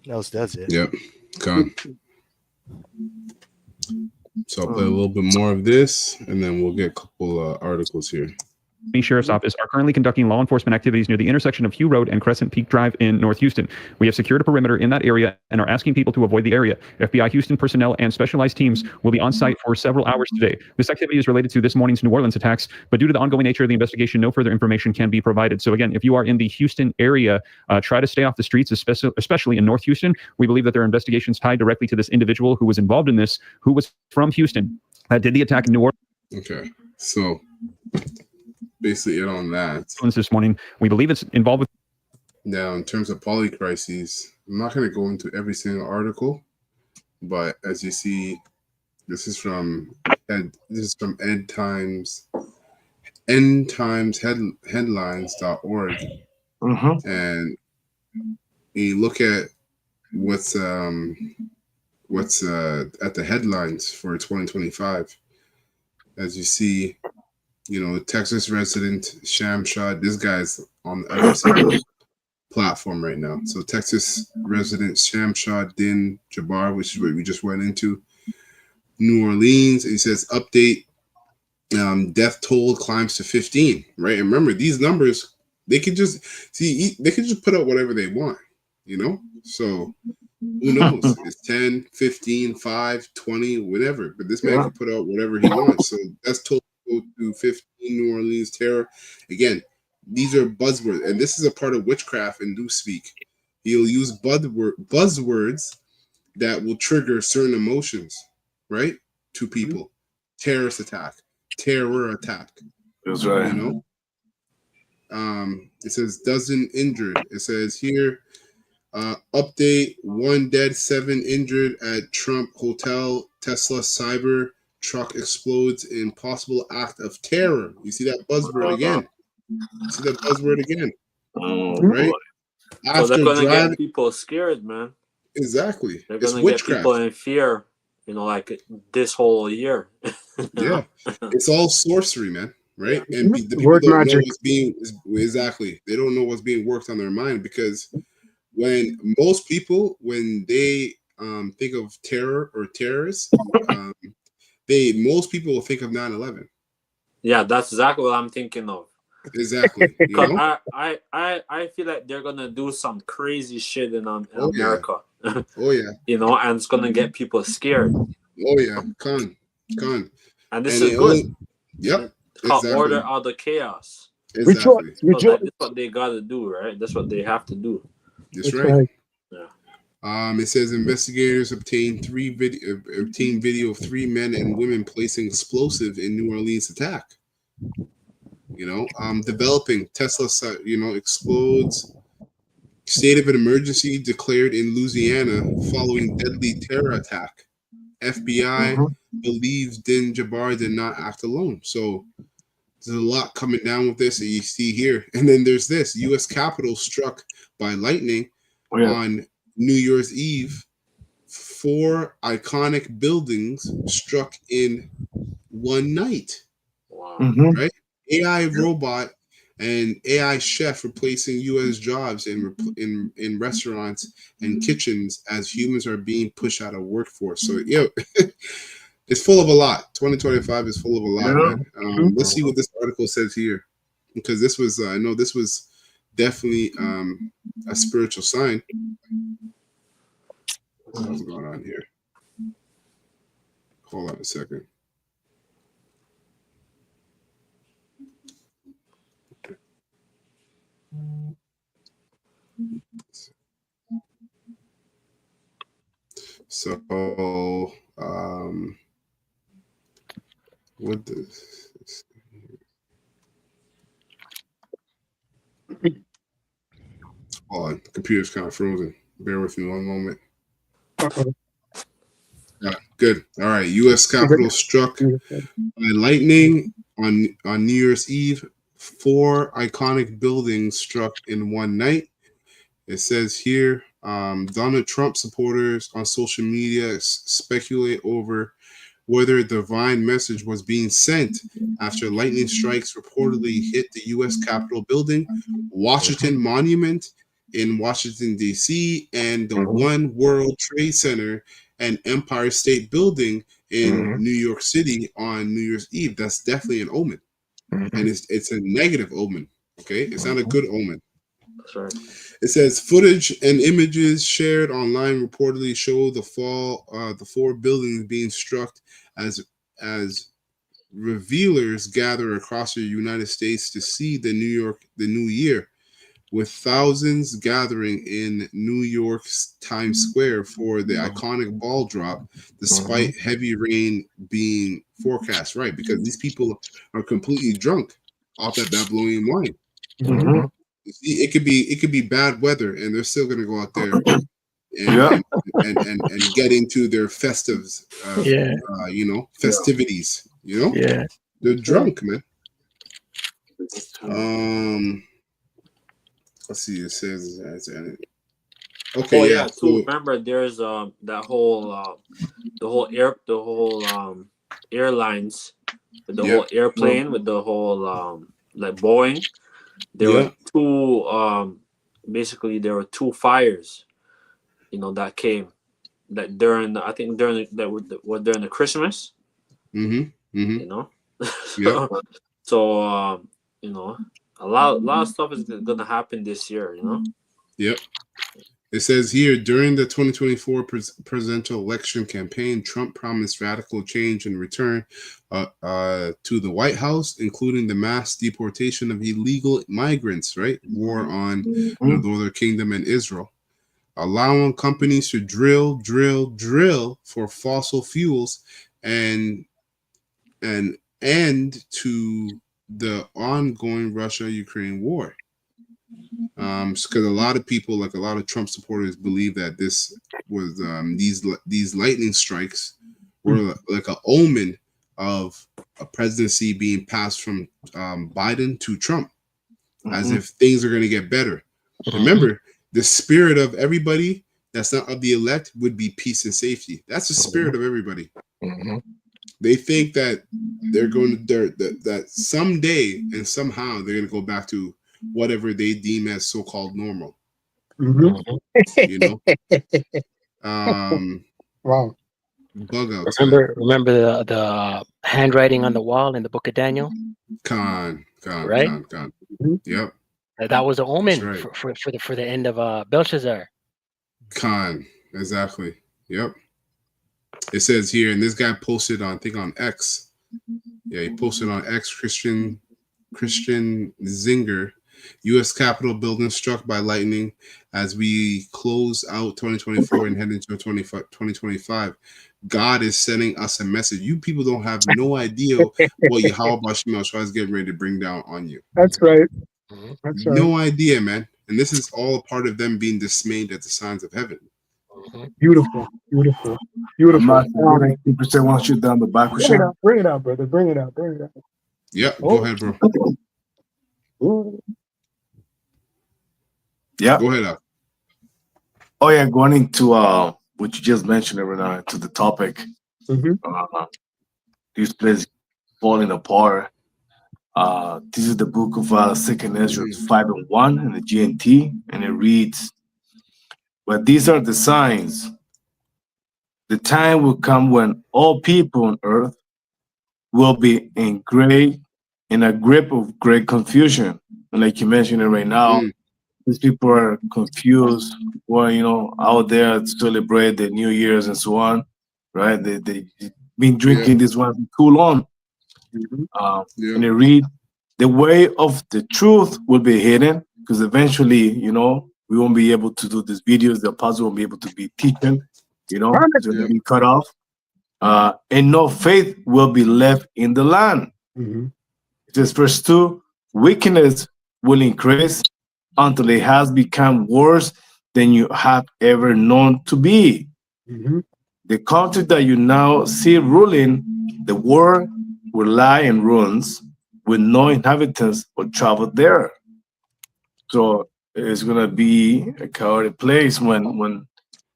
What else does it? Yep. Con. So I'll play a little bit more of this, and then we'll get a couple articles here. Sheriff's Office are currently conducting law enforcement activities near the intersection of Hugh Road and Crescent Peak Drive in North Houston. We have secured a perimeter in that area and are asking people to avoid the area. FBI Houston personnel and specialized teams will be on site for several hours today. This activity is related to this morning's New Orleans attacks, but due to the ongoing nature of the investigation, no further information can be provided. So again, if you are in the Houston area, try to stay off the streets, especially in North Houston. We believe that there are investigations tied directly to this individual who was involved in this, who was from Houston, did the attack in New Orleans. Okay. So basically it on that. This morning, we believe it's involved with. Now, in terms of polycrises, I'm not going to go into every single article, but as you see, this is from endtimesheadlines.org. And you look at what's at the headlines for 2025. As you see, you know, Texas resident Shamshad, this guy's on every single platform right now. So Texas resident Shamshad Din Jabbar, which is what we just went into. New Orleans, he says update, death toll climbs to 15, right? And remember, these numbers, they could just put out whatever they want, you know? So who knows? It's 10, 15, 5, 20, whatever. But this man can put out whatever he wants. So that's total to 15 New Orleans terror. Again, these are buzzwords, and this is a part of witchcraft and newspeak. He'll use buzzwords that will trigger certain emotions, right? To people. Terrorist attack, terror attack. That's right. You know? It says dozen injured. It says here, update, 1 dead, 7 injured at Trump Hotel. Tesla cyber truck explodes in possible act of terror. You see that buzzword again. Right? So they're gonna get people scared, man. Exactly. They're gonna get people in fear, you know, like this whole year. Yeah. It's all sorcery, man. Right? And the people don't know what's being they don't know what's being worked on their mind, because when most people, when they think of terror or terrorists, most people will think of 9/11. Yeah, that's exactly what I'm thinking of. Exactly. You know? I feel like they're gonna do some crazy shit in America. Yeah. Oh yeah. You know, and it's gonna get people scared. Oh yeah, con. And this is good. Yep. It's called order out of chaos. Exactly. So that's what they gotta do, right? That's what they have to do. That's right. Yeah. It says investigators obtained video of 3 men and women placing explosive in New Orleans attack. You know, developing Tesla, you know, explodes. State of an emergency declared in Louisiana following deadly terror attack. FBI believes Din Jabbar did not act alone. So there's a lot coming down with this that you see here. And then there's this U.S. Capitol struck by lightning on New Year's Eve. 4 iconic buildings struck in one night. Wow. Right? AI robot and AI chef replacing U.S. jobs in restaurants and kitchens as humans are being pushed out of workforce. So, it's full of a lot. 2025 is full of a lot, man. Let's see what this article says here, because this was, I know this was definitely a spiritual sign. What's going on here? Hold on a second. So, what does? Hold on, the computer's kind of frozen. Bear with me one moment. Yeah, good. All right. U.S. Capitol struck by lightning on New Year's Eve. 4 iconic buildings struck in one night. It says here, Donald Trump supporters on social media speculate over whether a divine message was being sent after lightning strikes reportedly hit the U.S. Capitol building, Washington Monument in Washington, D.C., and the One World Trade Center and Empire State Building in New York City on New Year's Eve. That's definitely an omen. And it's a negative omen. Okay? It's not a good omen. That's right. It says footage and images shared online reportedly show the 4 buildings being struck as revealers gather across the United States to see the New Year, with thousands gathering in New York's Times Square for the iconic ball drop, despite heavy rain being forecast. Right, because these people are completely drunk off that Babylonian wine. It could be bad weather, and they're still going to go out there and get into their festives, festivities. They're drunk, man. Let's see. It says, okay, yeah. So remember, there's that whole the whole airlines, with the whole airplane, with the whole like Boeing. There were 2 basically there were 2 fires, that came that during the Christmas. So a lot of stuff is gonna happen this year. Yep. It says here, during the 2024 presidential election campaign, Trump promised radical change and return to the White House, including the mass deportation of illegal migrants, right? War on the Northern Kingdom and Israel, allowing companies to drill for fossil fuels and end to the ongoing Russia-Ukraine war. Because a lot of people, like a lot of Trump supporters, believe that this was these lightning strikes were like an omen of a presidency being passed from Biden to Trump, as if things are going to get better. Remember, the spirit of everybody that's not of the elect would be peace and safety. That's the spirit of everybody. They think that they're going to that someday and somehow they're going to go back to whatever they deem as so-called normal. Wow. Bug out. Remember the handwriting on the wall in the book of Daniel? Right? Yep. That was an omen for the end of Belshazzar. Exactly. Yep. It says here, and this guy posted on, I think on X. Yeah, he posted on X, Christian Zinger, U.S. Capitol building struck by lightning as we close out 2024 and head into 2025. God is sending us a message. You people don't have no idea what Yahweh Bashim is getting ready to bring down on you. That's right. That's right. No idea, man. And this is all part of them being dismayed at the signs of heaven. Beautiful. Percent wants you down the back. Bring it out, brother. Bring it out. Yeah, go ahead, bro. Yeah. Go ahead. Oh yeah, going into what you just mentioned, Renata, to the topic. This place falling apart. This is the book of Second Ezra 5:1 in the GNT, and it reads, "But these are the signs. The time will come when all people on earth will be in a grip of great confusion." And like you mentioned it right now, these people are confused. Well, out there to celebrate the New Year's and so on, right? They been drinking this one for too long. And they read, the way of the truth will be hidden, because eventually, we won't be able to do these videos. The apostle won't be able to be teaching, it's going to be cut off. And no faith will be left in the land. It says, verse 2, wickedness will increase until it has become worse than you have ever known to be. The country that you now see ruling the world will lie in ruins with no inhabitants or travel there. So it's gonna be a chaotic place when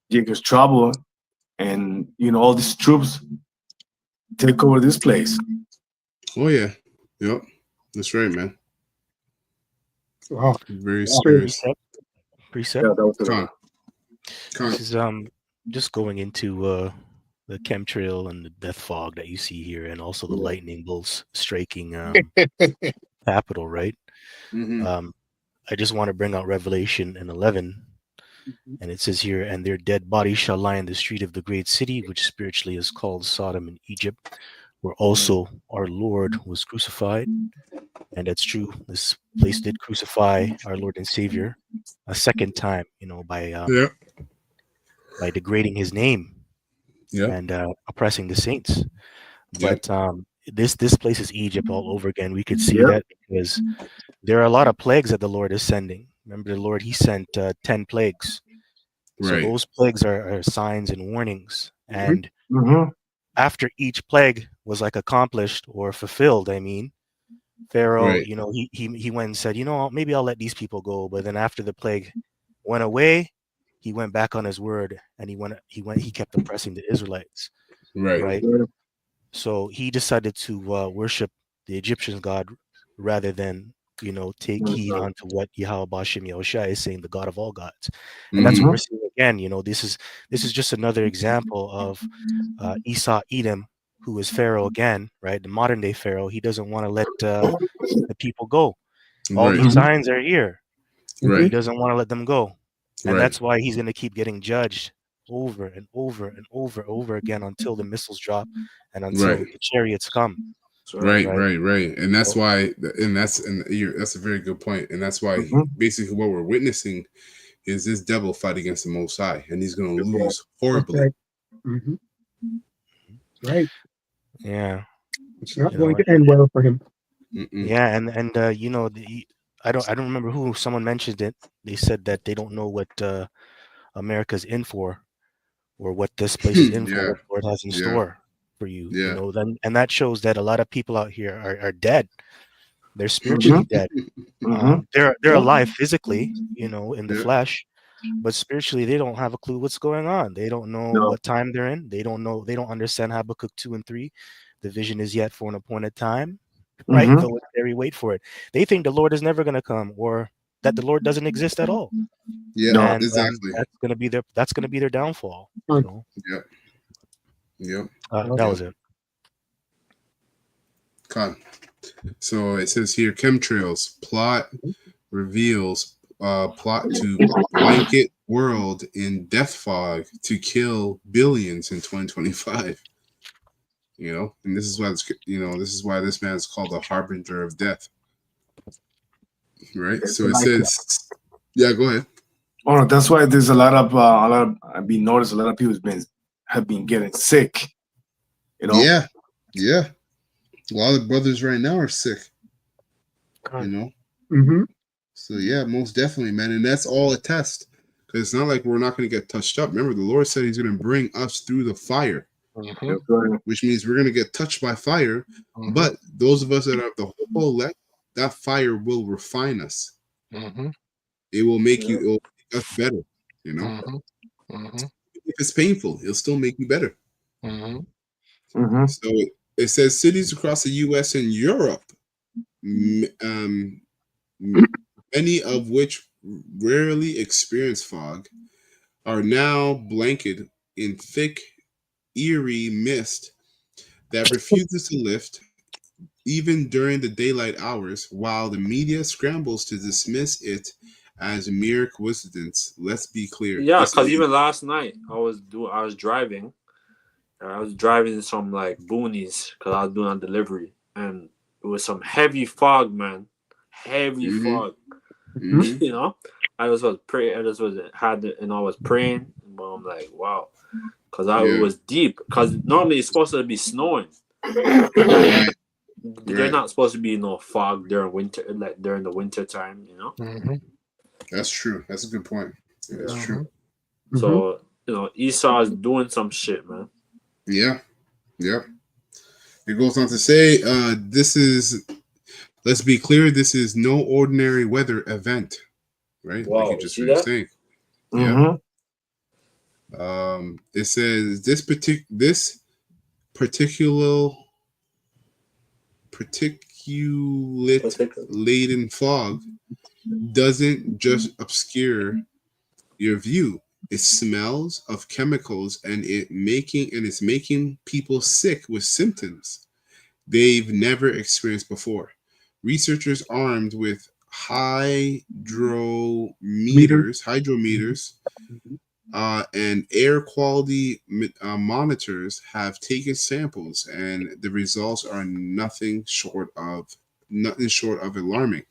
Jacob's trouble and all these troops take over this place. Oh yeah, yep, that's right, man. Wow, very serious. Precept. Yeah, that was This is just going into the chemtrail and the death fog that you see here, and also the lightning bolts striking capital, right? I just want to bring out Revelation 11, and it says here, and their dead bodies shall lie in the street of the great city, which spiritually is called Sodom and Egypt, where also our Lord was crucified. And that's true. This place did crucify our Lord and Savior a second time, by degrading his name and oppressing the saints. But this place is Egypt all over again. We could see that because there are a lot of plagues that the Lord is sending. Remember, the Lord, he sent 10 plagues. So those plagues are signs and warnings. And after each plague was like accomplished or fulfilled, Pharaoh, he went and said, maybe I'll let these people go. But then after the plague went away, he went back on his word, and he kept oppressing the Israelites. Right. So he decided to worship the Egyptian god rather than take heed onto what Yahweh Bashem Yahushua is saying, the God of all gods. And that's what we're seeing again. This is just another example of Esau Edom, who is Pharaoh again, right? The modern day Pharaoh. He doesn't want to let the people go. All these signs are here. He doesn't want to let them go. And that's why he's going to keep getting judged over and over and over again until the missiles drop and until the chariots come. Right. And that's why, that's a very good point. And that's why basically what we're witnessing is this devil fight against the Most High, and he's going to lose horribly. Right. Yeah. It's not going to end well for him. Yeah, and I don't remember who, someone mentioned it. They said that they don't know what America's in for, or what this place is in for, what Lord has in store for you. Then, and that shows that a lot of people out here are dead. They're spiritually dead. They're alive physically, in the flesh, but spiritually they don't have a clue what's going on. They don't know what time they're in. They don't know. They don't understand Habakkuk 2 and 3. The vision is yet for an appointed time, right? Though it's very wait for it. They think the Lord is never going to come, or that the Lord doesn't exist at all. Yeah, and, exactly. That's going to be their downfall. So, that was it. So it says here, chemtrails plot reveals plot to blanket world in death fog to kill billions in 2025. And this is why this man is called the harbinger of death. Right. So it says, go ahead. Oh, that's why there's a lot of I've been noticed a lot of people have been getting sick. Yeah. A lot of brothers right now are sick. So yeah, most definitely, man, and that's all a test, because it's not like we're not going to get touched up. Remember, the Lord said He's going to bring us through the fire, which means we're going to get touched by fire. But those of us that have the whole elect, that fire will refine us. It will make it will make us better. If it's painful, it'll still make you better. So it says cities across the U.S. and Europe, many of which rarely experience fog, are now blanketed in thick, eerie mist that refuses to lift even during the daylight hours, while the media scrambles to dismiss it as mere coincidence. Let's be clear. Yeah, because even last night I was driving. I was driving some like boonies because I was doing a delivery, and it was some heavy fog, man. Heavy fog. Mm-hmm. You know, I was praying. I was praying, but I'm like, wow, because it was deep. Because normally it's supposed to be snowing. Right. There's not supposed to be no fog during winter, like during the winter time. You know. That's true. That's a good point. That's true. So Esau is doing some shit, man. Yeah. Yep. It goes on to say, this is, let's be clear, this is no ordinary weather event, right? Wow, like you just see were that? saying. Mm-hmm. Yeah. It says this particular particulate-laden fog doesn't just obscure your view. It smells of chemicals and it's making people sick with symptoms they've never experienced before. Researchers armed with hydrometers, and air quality monitors have taken samples, and the results are nothing short of alarming.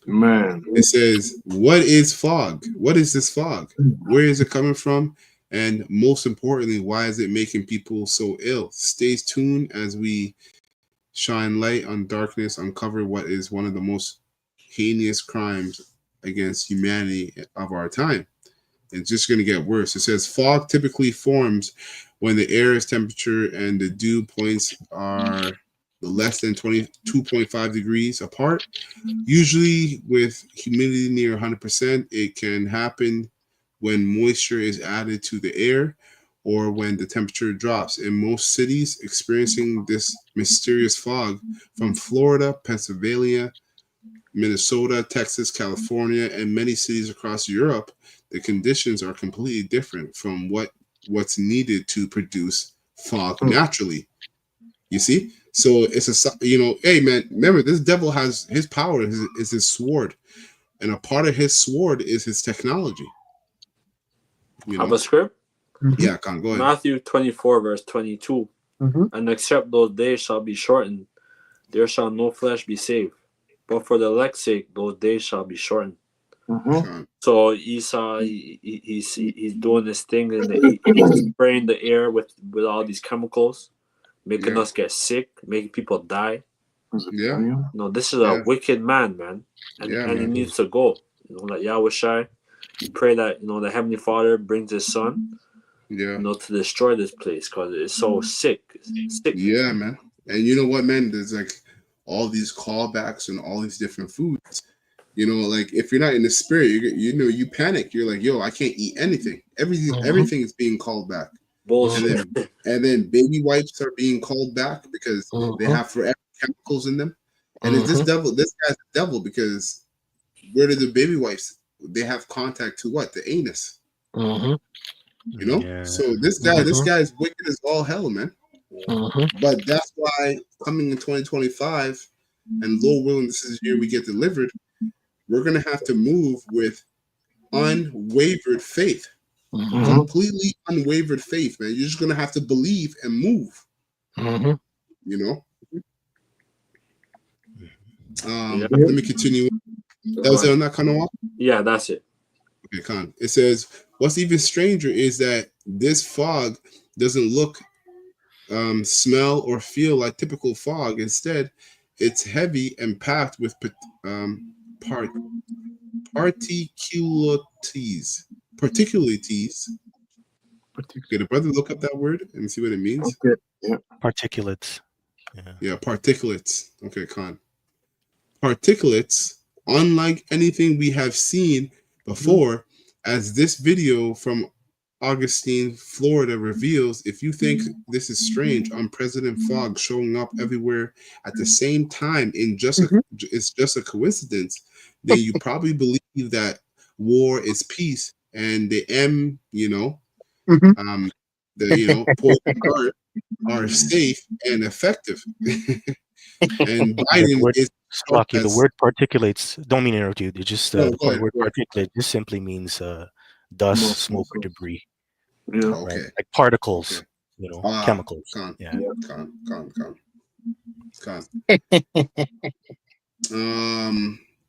Man, It says, what is fog? What is this fog? Where is it coming from? And most importantly, why is it making people so ill? Stay tuned as we shine light on darkness, uncover what is one of the most heinous crimes against humanity of our time. It's just going to get worse. It says fog typically forms when the air's temperature and the dew points are less than 22.5 degrees apart. Usually with humidity near 100%, it can happen when moisture is added to the air or when the temperature drops. In most cities experiencing this mysterious fog, from Florida, Pennsylvania, Minnesota, Texas, California, and many cities across Europe, the conditions are completely different from what's needed to produce fog naturally. You see? So it's hey man, remember this devil has his power is his sword. And a part of his sword is his technology. Have a script? Yeah, go ahead. Matthew 24, verse 22. And except those days shall be shortened, there shall no flesh be saved. But for the elect's sake, those days shall be shortened. So Esau, he's doing this thing, and he's spraying the air with all these chemicals, making us get sick, making people die. Yeah. No, this is a wicked man, and he needs to go. Like Yahushai, you pray that the Heavenly Father brings His Son, to destroy this place because it's so sick. It's sick. Yeah, man. And you know what, man? There's like all these callbacks and all these different foods. Like if you're not in the spirit, you panic. You're like, yo, I can't eat anything. Everything is being called back. Bullshit. And then baby wipes are being called back because they have forever chemicals in them. And it's this guy's a devil because where did the baby wipes? They have contact to what? The anus. So this guy's wicked as all hell, man. But that's why coming in 2025, and Lord willing, this is the year we get delivered, we're going to have to move with unwavered faith. Completely unwavered faith, man. You're just going to have to believe and move. Let me continue. That was it on that kind of walk? Yeah, that's it. Okay, Khan. It says, what's even stranger is that this fog doesn't look, smell, or feel like typical fog. Instead, it's heavy and packed with particularities. Okay, the brother look up that word and see what it means. Okay. Yeah. Particulates. Yeah, particulates. Okay, Khan. Particulates, unlike anything we have seen before, as this video from Augustine, Florida reveals. If you think this is strange, unprecedented fog showing up everywhere at the same time it's just a coincidence, then you probably believe that war is peace and the poison are safe and effective. And The Biden word, is Slocky, the word particulates. Don't mean to interrupt you. It just No, the go ahead, word go ahead. particulate just simply means dust, Smoke, smoke, or smoke. debris, Yeah. right? Okay. Like particles, Okay. chemicals. Con. Yeah.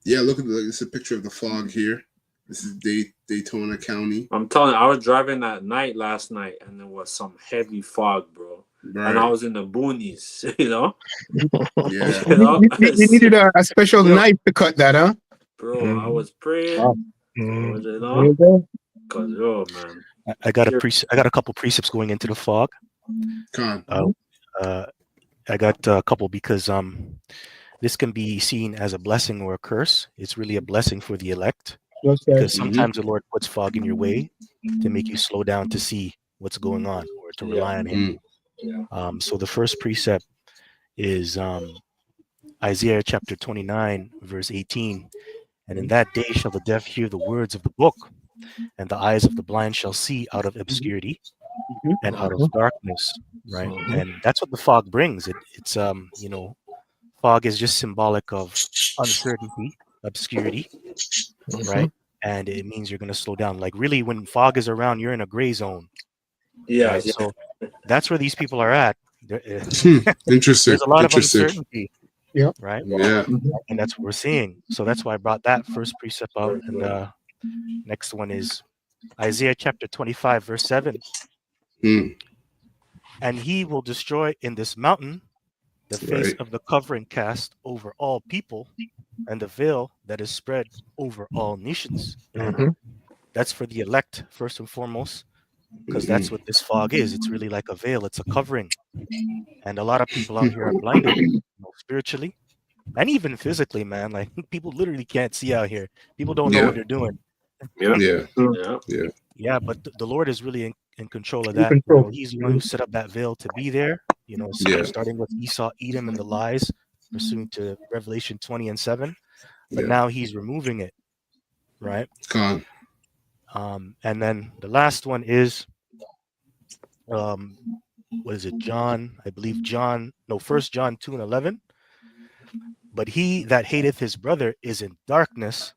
Yeah, look at it's a picture of the fog here. This is Daytona County. I'm telling you, I was driving at night last night, and there was some heavy fog, bro. Right. And I was in the boonies, you know. Yeah. You know, You needed a special knife to cut that, huh? bro. I was praying, Wow. you There know, you go. cause man. I got a couple precepts going into the fog. Con. I got a couple because this can be seen as a blessing or a curse. It's really a blessing for the elect because sometimes the Lord puts fog in your way to make you slow down to see what's going on or to rely on Him. So the first precept is Isaiah chapter 29, verse 18. And in that day shall the deaf hear the words of the book, and the eyes of the blind shall see out of obscurity and out of darkness, right? And that's what the fog brings. It's fog is just symbolic of uncertainty, obscurity, right? And it means you're going to slow down. Like really, when fog is around, you're in a gray zone. Yeah. Right? So that's where these people are at. Interesting. There's a lot of uncertainty. Yeah. Right. Yeah. And that's what we're seeing. So that's why I brought that first precept out. And next one is Isaiah chapter 25, verse 7. And he will destroy in this mountain the face of the covering cast over all people, and the veil that is spread over all nations. And that's for the elect, first and foremost, because that's what this fog is. It's really like a veil, it's a covering. And a lot of people out here are blinded, spiritually and even physically, man. Like people literally can't see out here. People don't know what they're doing. Yeah, but the Lord is really in control of that. He's the one who set up that veil to be there. Starting with Esau, Edom, and the lies, pursuing to Revelation 20 and 7. But now He's removing it, right? And then the last one is, what is it? John, I believe First John 2 and 11. But he that hateth his brother is in darkness,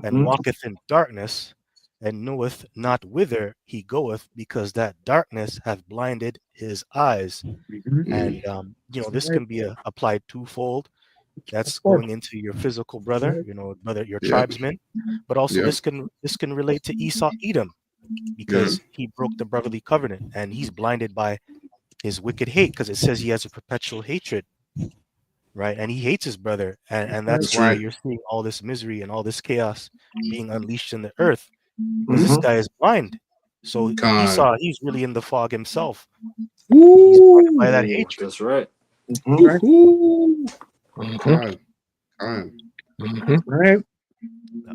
and walketh in darkness, and knoweth not whither he goeth, because that darkness hath blinded his eyes. And this can be applied twofold. That's going into your physical brother, your tribesman, but also this can relate to Esau, Edom, because he broke the brotherly covenant, and he's blinded by his wicked hate, because it says he has a perpetual hatred. Right, and he hates his brother, and that's why you're seeing all this misery and all this chaos being unleashed in the earth, because this guy is blind. So Esau, he's really in the fog himself. He's blinded by that hatred. That's right. Right.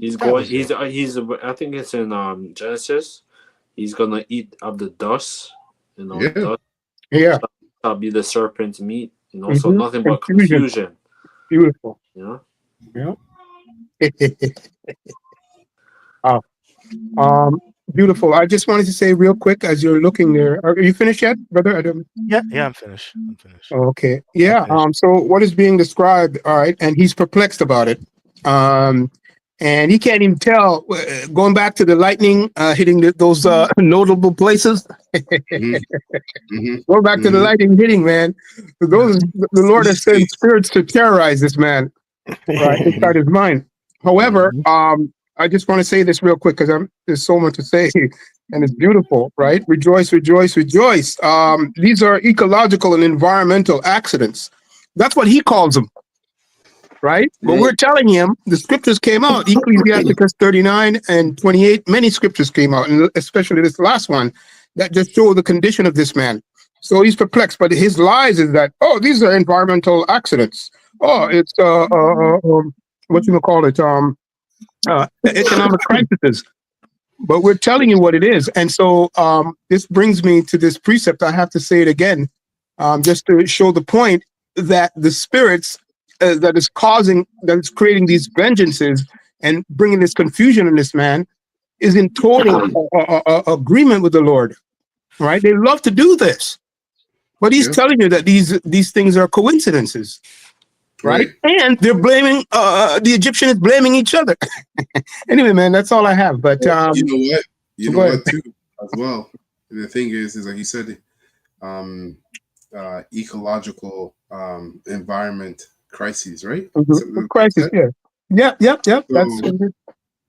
He's going. He's. I think it's in Genesis. He's gonna eat of the dust. Dust. Yeah. That'll be the serpent's meat. So nothing but confusion. Beautiful. Yeah. Beautiful. I just wanted to say real quick as you're looking there. Are you finished yet, brother? Yeah, I'm finished. Okay. Yeah. So what is being described? All right, and he's perplexed about it. And he can't even tell. Going back to the lightning hitting those notable places. Going back to the lightning hitting, man. The Lord has sent spirits to terrorize this man, right inside his mind. However, I just want to say this real quick because there's so much to say, and it's beautiful, right? Rejoice, rejoice, rejoice. These are ecological and environmental accidents. That's what he calls them. Right? But we're telling him the scriptures came out, Ecclesiasticus 39 and 28, many scriptures came out, and especially this last one that just show the condition of this man. So he's perplexed, but his lies is that, these are environmental accidents. It's what you call it, economic crises. But we're telling you what it is. And so this brings me to this precept. I have to say it again, just to show the point that the spirits that is creating these vengeances and bringing this confusion in this man is in total agreement with the Lord, right? They love to do this, but he's telling you that these things are coincidences, right? And they're blaming the Egyptian is blaming each other. Anyway, man, that's all I have. But you know what? You know go ahead. what too as well. And the thing is like you said, ecological environment crises, right? Mm-hmm. Crisis, yeah. Yep. That's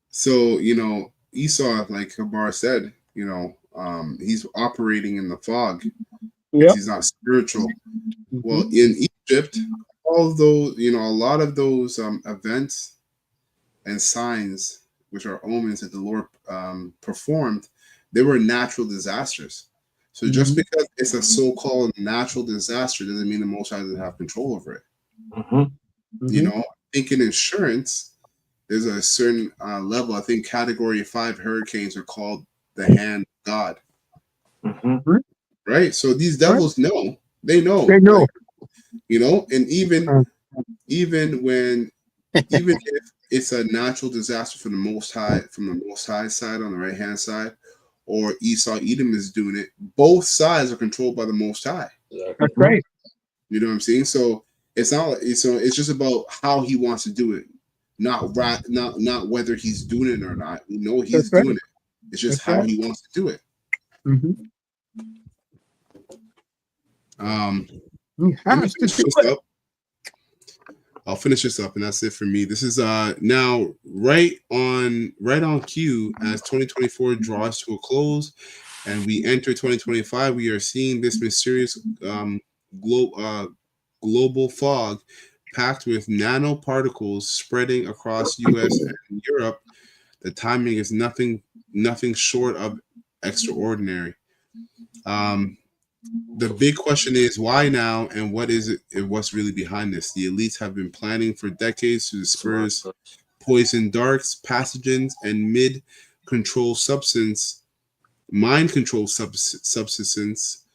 so you know, Esau, like Kabar said, you know, he's operating in the fog. Yep. He's not spiritual. Well, in Egypt, all those, you know, a lot of those events and signs, which are omens that the Lord performed, they were natural disasters. So just because it's a so-called natural disaster doesn't mean the Most High doesn't have control over it. You know, I think in insurance, there's a certain level. I think Category 5 hurricanes are called the hand of God. Right? So these devils know. They know. They know. Like, you know, and even when even if it's a natural disaster from the Most High side on the right hand side, or Esau Edom is doing it, both sides are controlled by the Most High. That's right. You know what I'm saying? So it's not. It's just about how he wants to do it, not whether he's doing it or not. We know he's doing it. It's just how he wants to do it. I'll finish this up, and that's it for me. This is now right on cue as 2024 draws to a close, and we enter 2025. We are seeing this mysterious global fog packed with nanoparticles spreading across U.S. and Europe. The timing is nothing short of extraordinary. The big question is why now, and what is it? What's really behind this? The elites have been planning for decades to disperse poison darts, pathogens, and mind control substances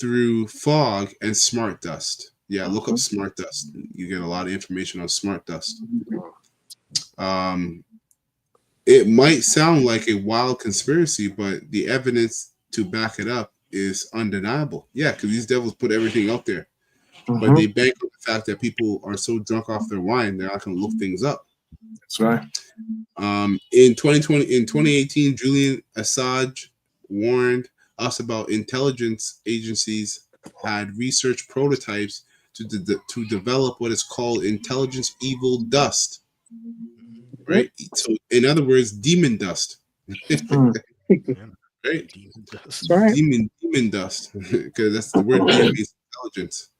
through fog and smart dust. Yeah, look up smart dust. You get a lot of information on smart dust. It might sound like a wild conspiracy, but the evidence to back it up is undeniable. Yeah, because these devils put everything out there, but they bank on the fact that people are so drunk off their wine they're not going to look things up. That's right. In 2018, Julian Assange warned us about intelligence agencies had research prototypes to develop what is called intelligence evil dust. Right. So, in other words, demon dust. Right? Demon dust, because that's the word. Demon means intelligence.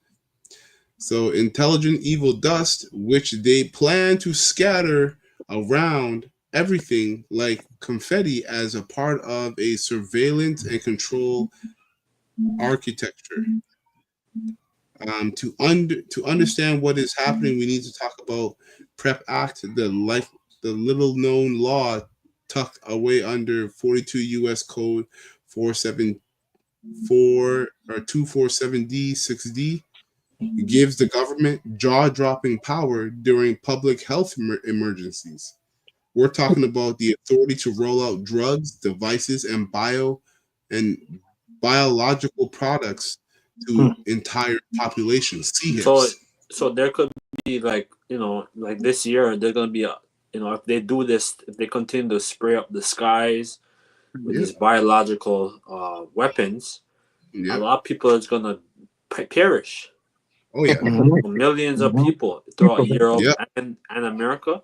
So intelligent evil dust, which they plan to scatter around everything like confetti as a part of a surveillance and control architecture. To understand what is happening, we need to talk about Prep Act, the little known law tucked away under 42 U.S. Code 247D 6D. Gives the government jaw-dropping power during public health emergencies. We're talking about the authority to roll out drugs, devices, and biological products to entire populations. So there could be like this year they're gonna be if they do this, if they continue to spray up the skies with these biological weapons, a lot of people is gonna perish. Oh yeah, millions of people throughout Europe and America.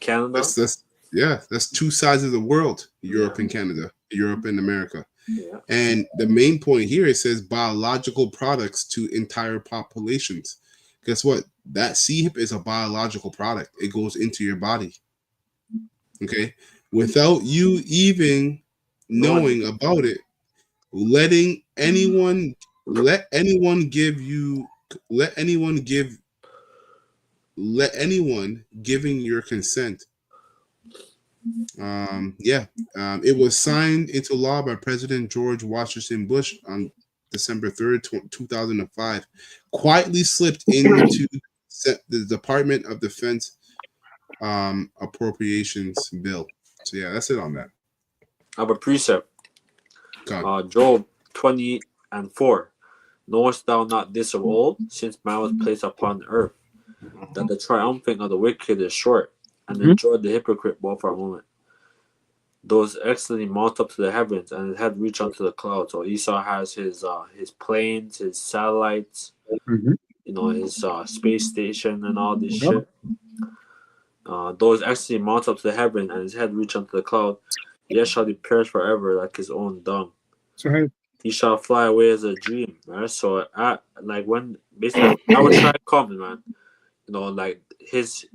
Canada. That's two sides of the world: Europe and Canada, Europe and America. And the main point here, it says biological products to entire populations. Guess what? That C-hip is a biological product. It goes into your body. Okay, without you even knowing about it, let anyone giving your consent. It was signed into law by President George Washington Bush on December 3rd, 2005. Quietly slipped into the Department of Defense appropriations bill. So yeah, that's it on that. I have a precept. Job 20:4. Knowest thou not this of old, since man was placed upon earth, that the triumphing of the wicked is short, and the joy of the hypocrite but for a moment? Those excellently mount up to the heavens, and his head reach unto the clouds. So Esau has his planes, his satellites, his space station, and all this shit. Those excellently mount up to the heaven, and his head reach unto the cloud. Yet shall he perish forever, like his own dung. That's right. He shall fly away as a dream, right? So, when basically our time comes, man, like his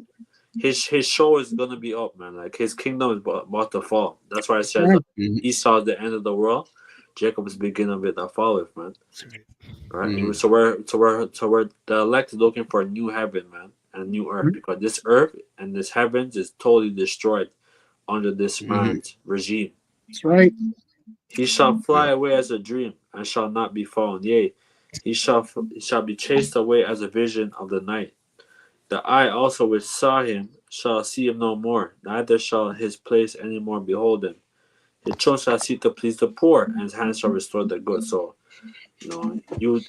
show is gonna be up, man. Like his kingdom is about to fall. That's why it says Esau is the end of the world. Jacob is the beginning of it that followeth, man. Right? So we're the elect is looking for a new heaven, man, and a new earth, because this earth and this heavens is totally destroyed under this man's regime. That's right. He shall fly away as a dream, and shall not be found. Yea, he shall be chased away as a vision of the night. The eye also which saw him shall see him no more, neither shall his place any more behold him. His children shall seek to please the poor, and his hands shall restore the good. So, you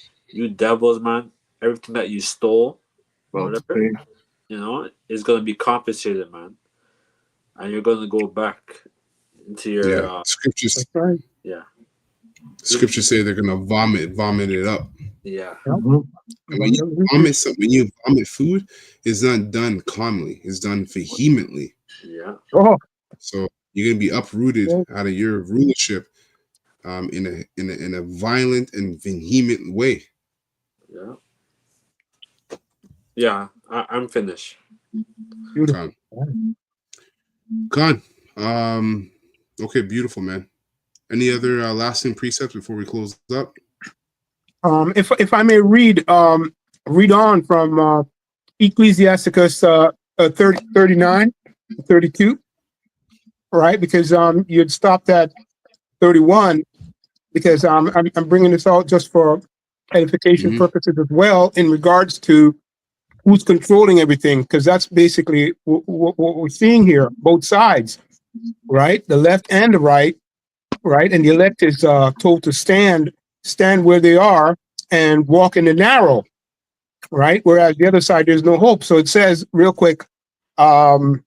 devils, man, everything that you stole, whatever, is going to be compensated, man. And you're going to go back into your scriptures. Yeah. Scriptures say they're gonna vomit it up. Yeah. And when you vomit food, it's not done calmly; it's done vehemently. Yeah. So you're gonna be uprooted out of your rulership, in a violent and vehement way. Yeah. Yeah. I'm finished. Gone. Okay, beautiful, man. Any other lasting precepts before we close up? If I may read on from Ecclesiasticus 39, 32, right? Because you'd stopped at 31, because I'm bringing this out just for edification purposes as well, in regards to who's controlling everything, because that's basically what we're seeing here, both sides, right? The left and the right. Right, and the elect is told to stand where they are and walk in the narrow, right? Whereas the other side, there's no hope. So it says, real quick, it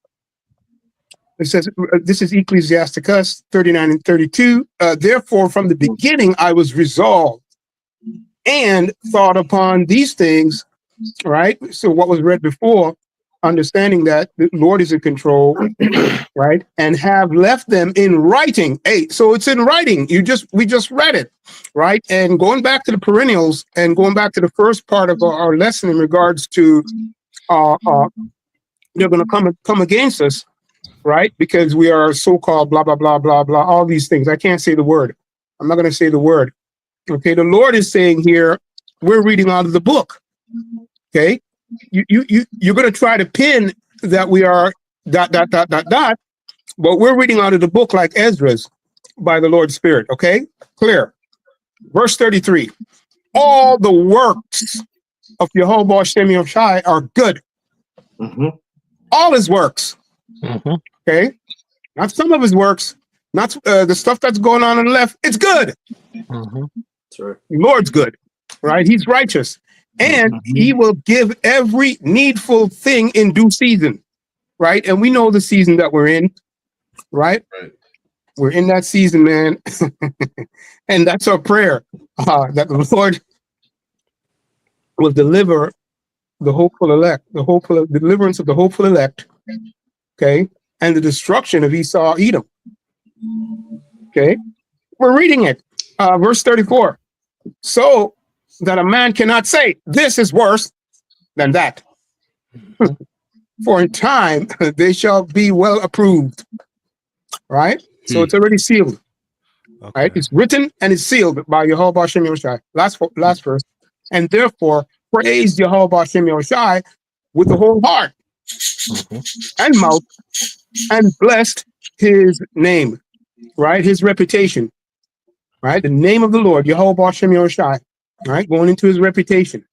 says, this is Ecclesiasticus 39 and 32. Therefore, from the beginning, I was resolved and thought upon these things, right? So what was read before, understanding that the Lord is in control, right? And have left them in writing. Hey, so it's in writing. We just read it, right? And going back to the perennials and going back to the first part of our lesson in regards to they're going to come against us, right? Because we are so-called blah, blah, blah, blah, blah, all these things. I can't say the word. I'm not going to say the word. Okay, the Lord is saying here, we're reading out of the book. Okay, you're going to try to pin that we are ... but we're reading out of the book like Ezra's by the Lord's Spirit. Okay, clear. Verse 33. All the works of Yehovah Shem Yoshai are good. All his works. Okay, not some of his works, not the stuff that's going on the left. It's good. Sure. Lord's good, right? He's righteous. And he will give every needful thing in due season, right? And we know the season that we're in, right? We're in that season, man. And that's our prayer, that the Lord will deliver the hopeful elect, deliverance of the hopeful elect, okay? And the destruction of Esau, Edom, okay? We're reading it, verse 34. So that a man cannot say, this is worse than that. For in time they shall be well approved. Right? So it's already sealed. Right? It's written and it's sealed by Yehovah Shem Yoshai. Last verse. And therefore praise Yehovah Shem Yoshai with the whole heart and mouth, and blessed his name. Right? His reputation. Right? The name of the Lord, Yehovah Shem Yoshai. Right, going into his reputation.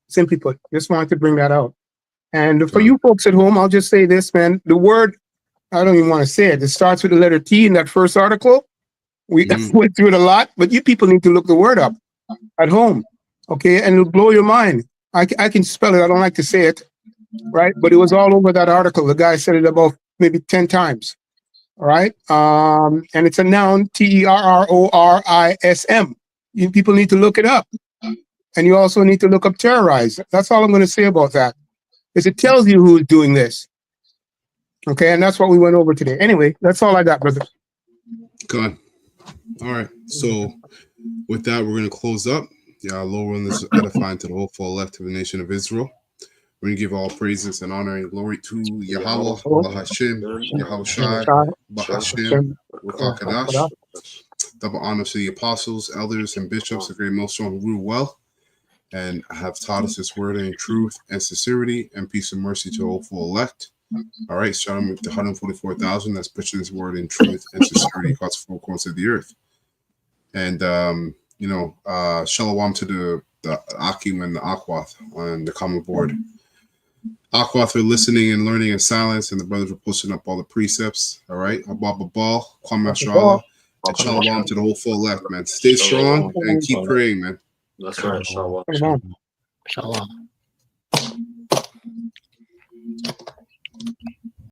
Simply put, just wanted to bring that out. And for you folks at home, I'll just say this, man. The word, I don't even want to say it. It starts with the letter T in that first article. We went through it a lot, but you people need to look the word up. at home, okay? And it'll blow your mind. I can spell it. I don't like to say it, right? But it was all over that article. The guy said it about maybe 10 times, all right? And it's a noun, terrorism. You people need to look it up. And you also need to look up terrorize. That's all I'm going to say about that, is it tells you who's doing this. Okay, and that's what we went over today. Anyway, that's all I got, brother. Good. All right. So with that, we're going to close up. Lord, run this edifying to the whole full elect of the nation of Israel. We're going to give all praises and honor and glory to Yahweh, Bahashim, Yahweh Shai, Bahashim, Wakakadash. Double honor to the apostles, elders, and bishops of Great Millstone who rule well and have taught us this word in truth and sincerity and peace and mercy to the whole full elect. All right, shout out to 144,000 that's pushing this word in truth and sincerity across the four corners of the earth. And, shalom to the Akim and the Akwath on the common board. Akwath are listening and learning in silence, and the brothers are pushing up all the precepts. All right, Abba Babal, Kwame Mashallah, and shalom to the whole full left, man. Stay strong and keep praying, man. That's right. Shalom. Shalom.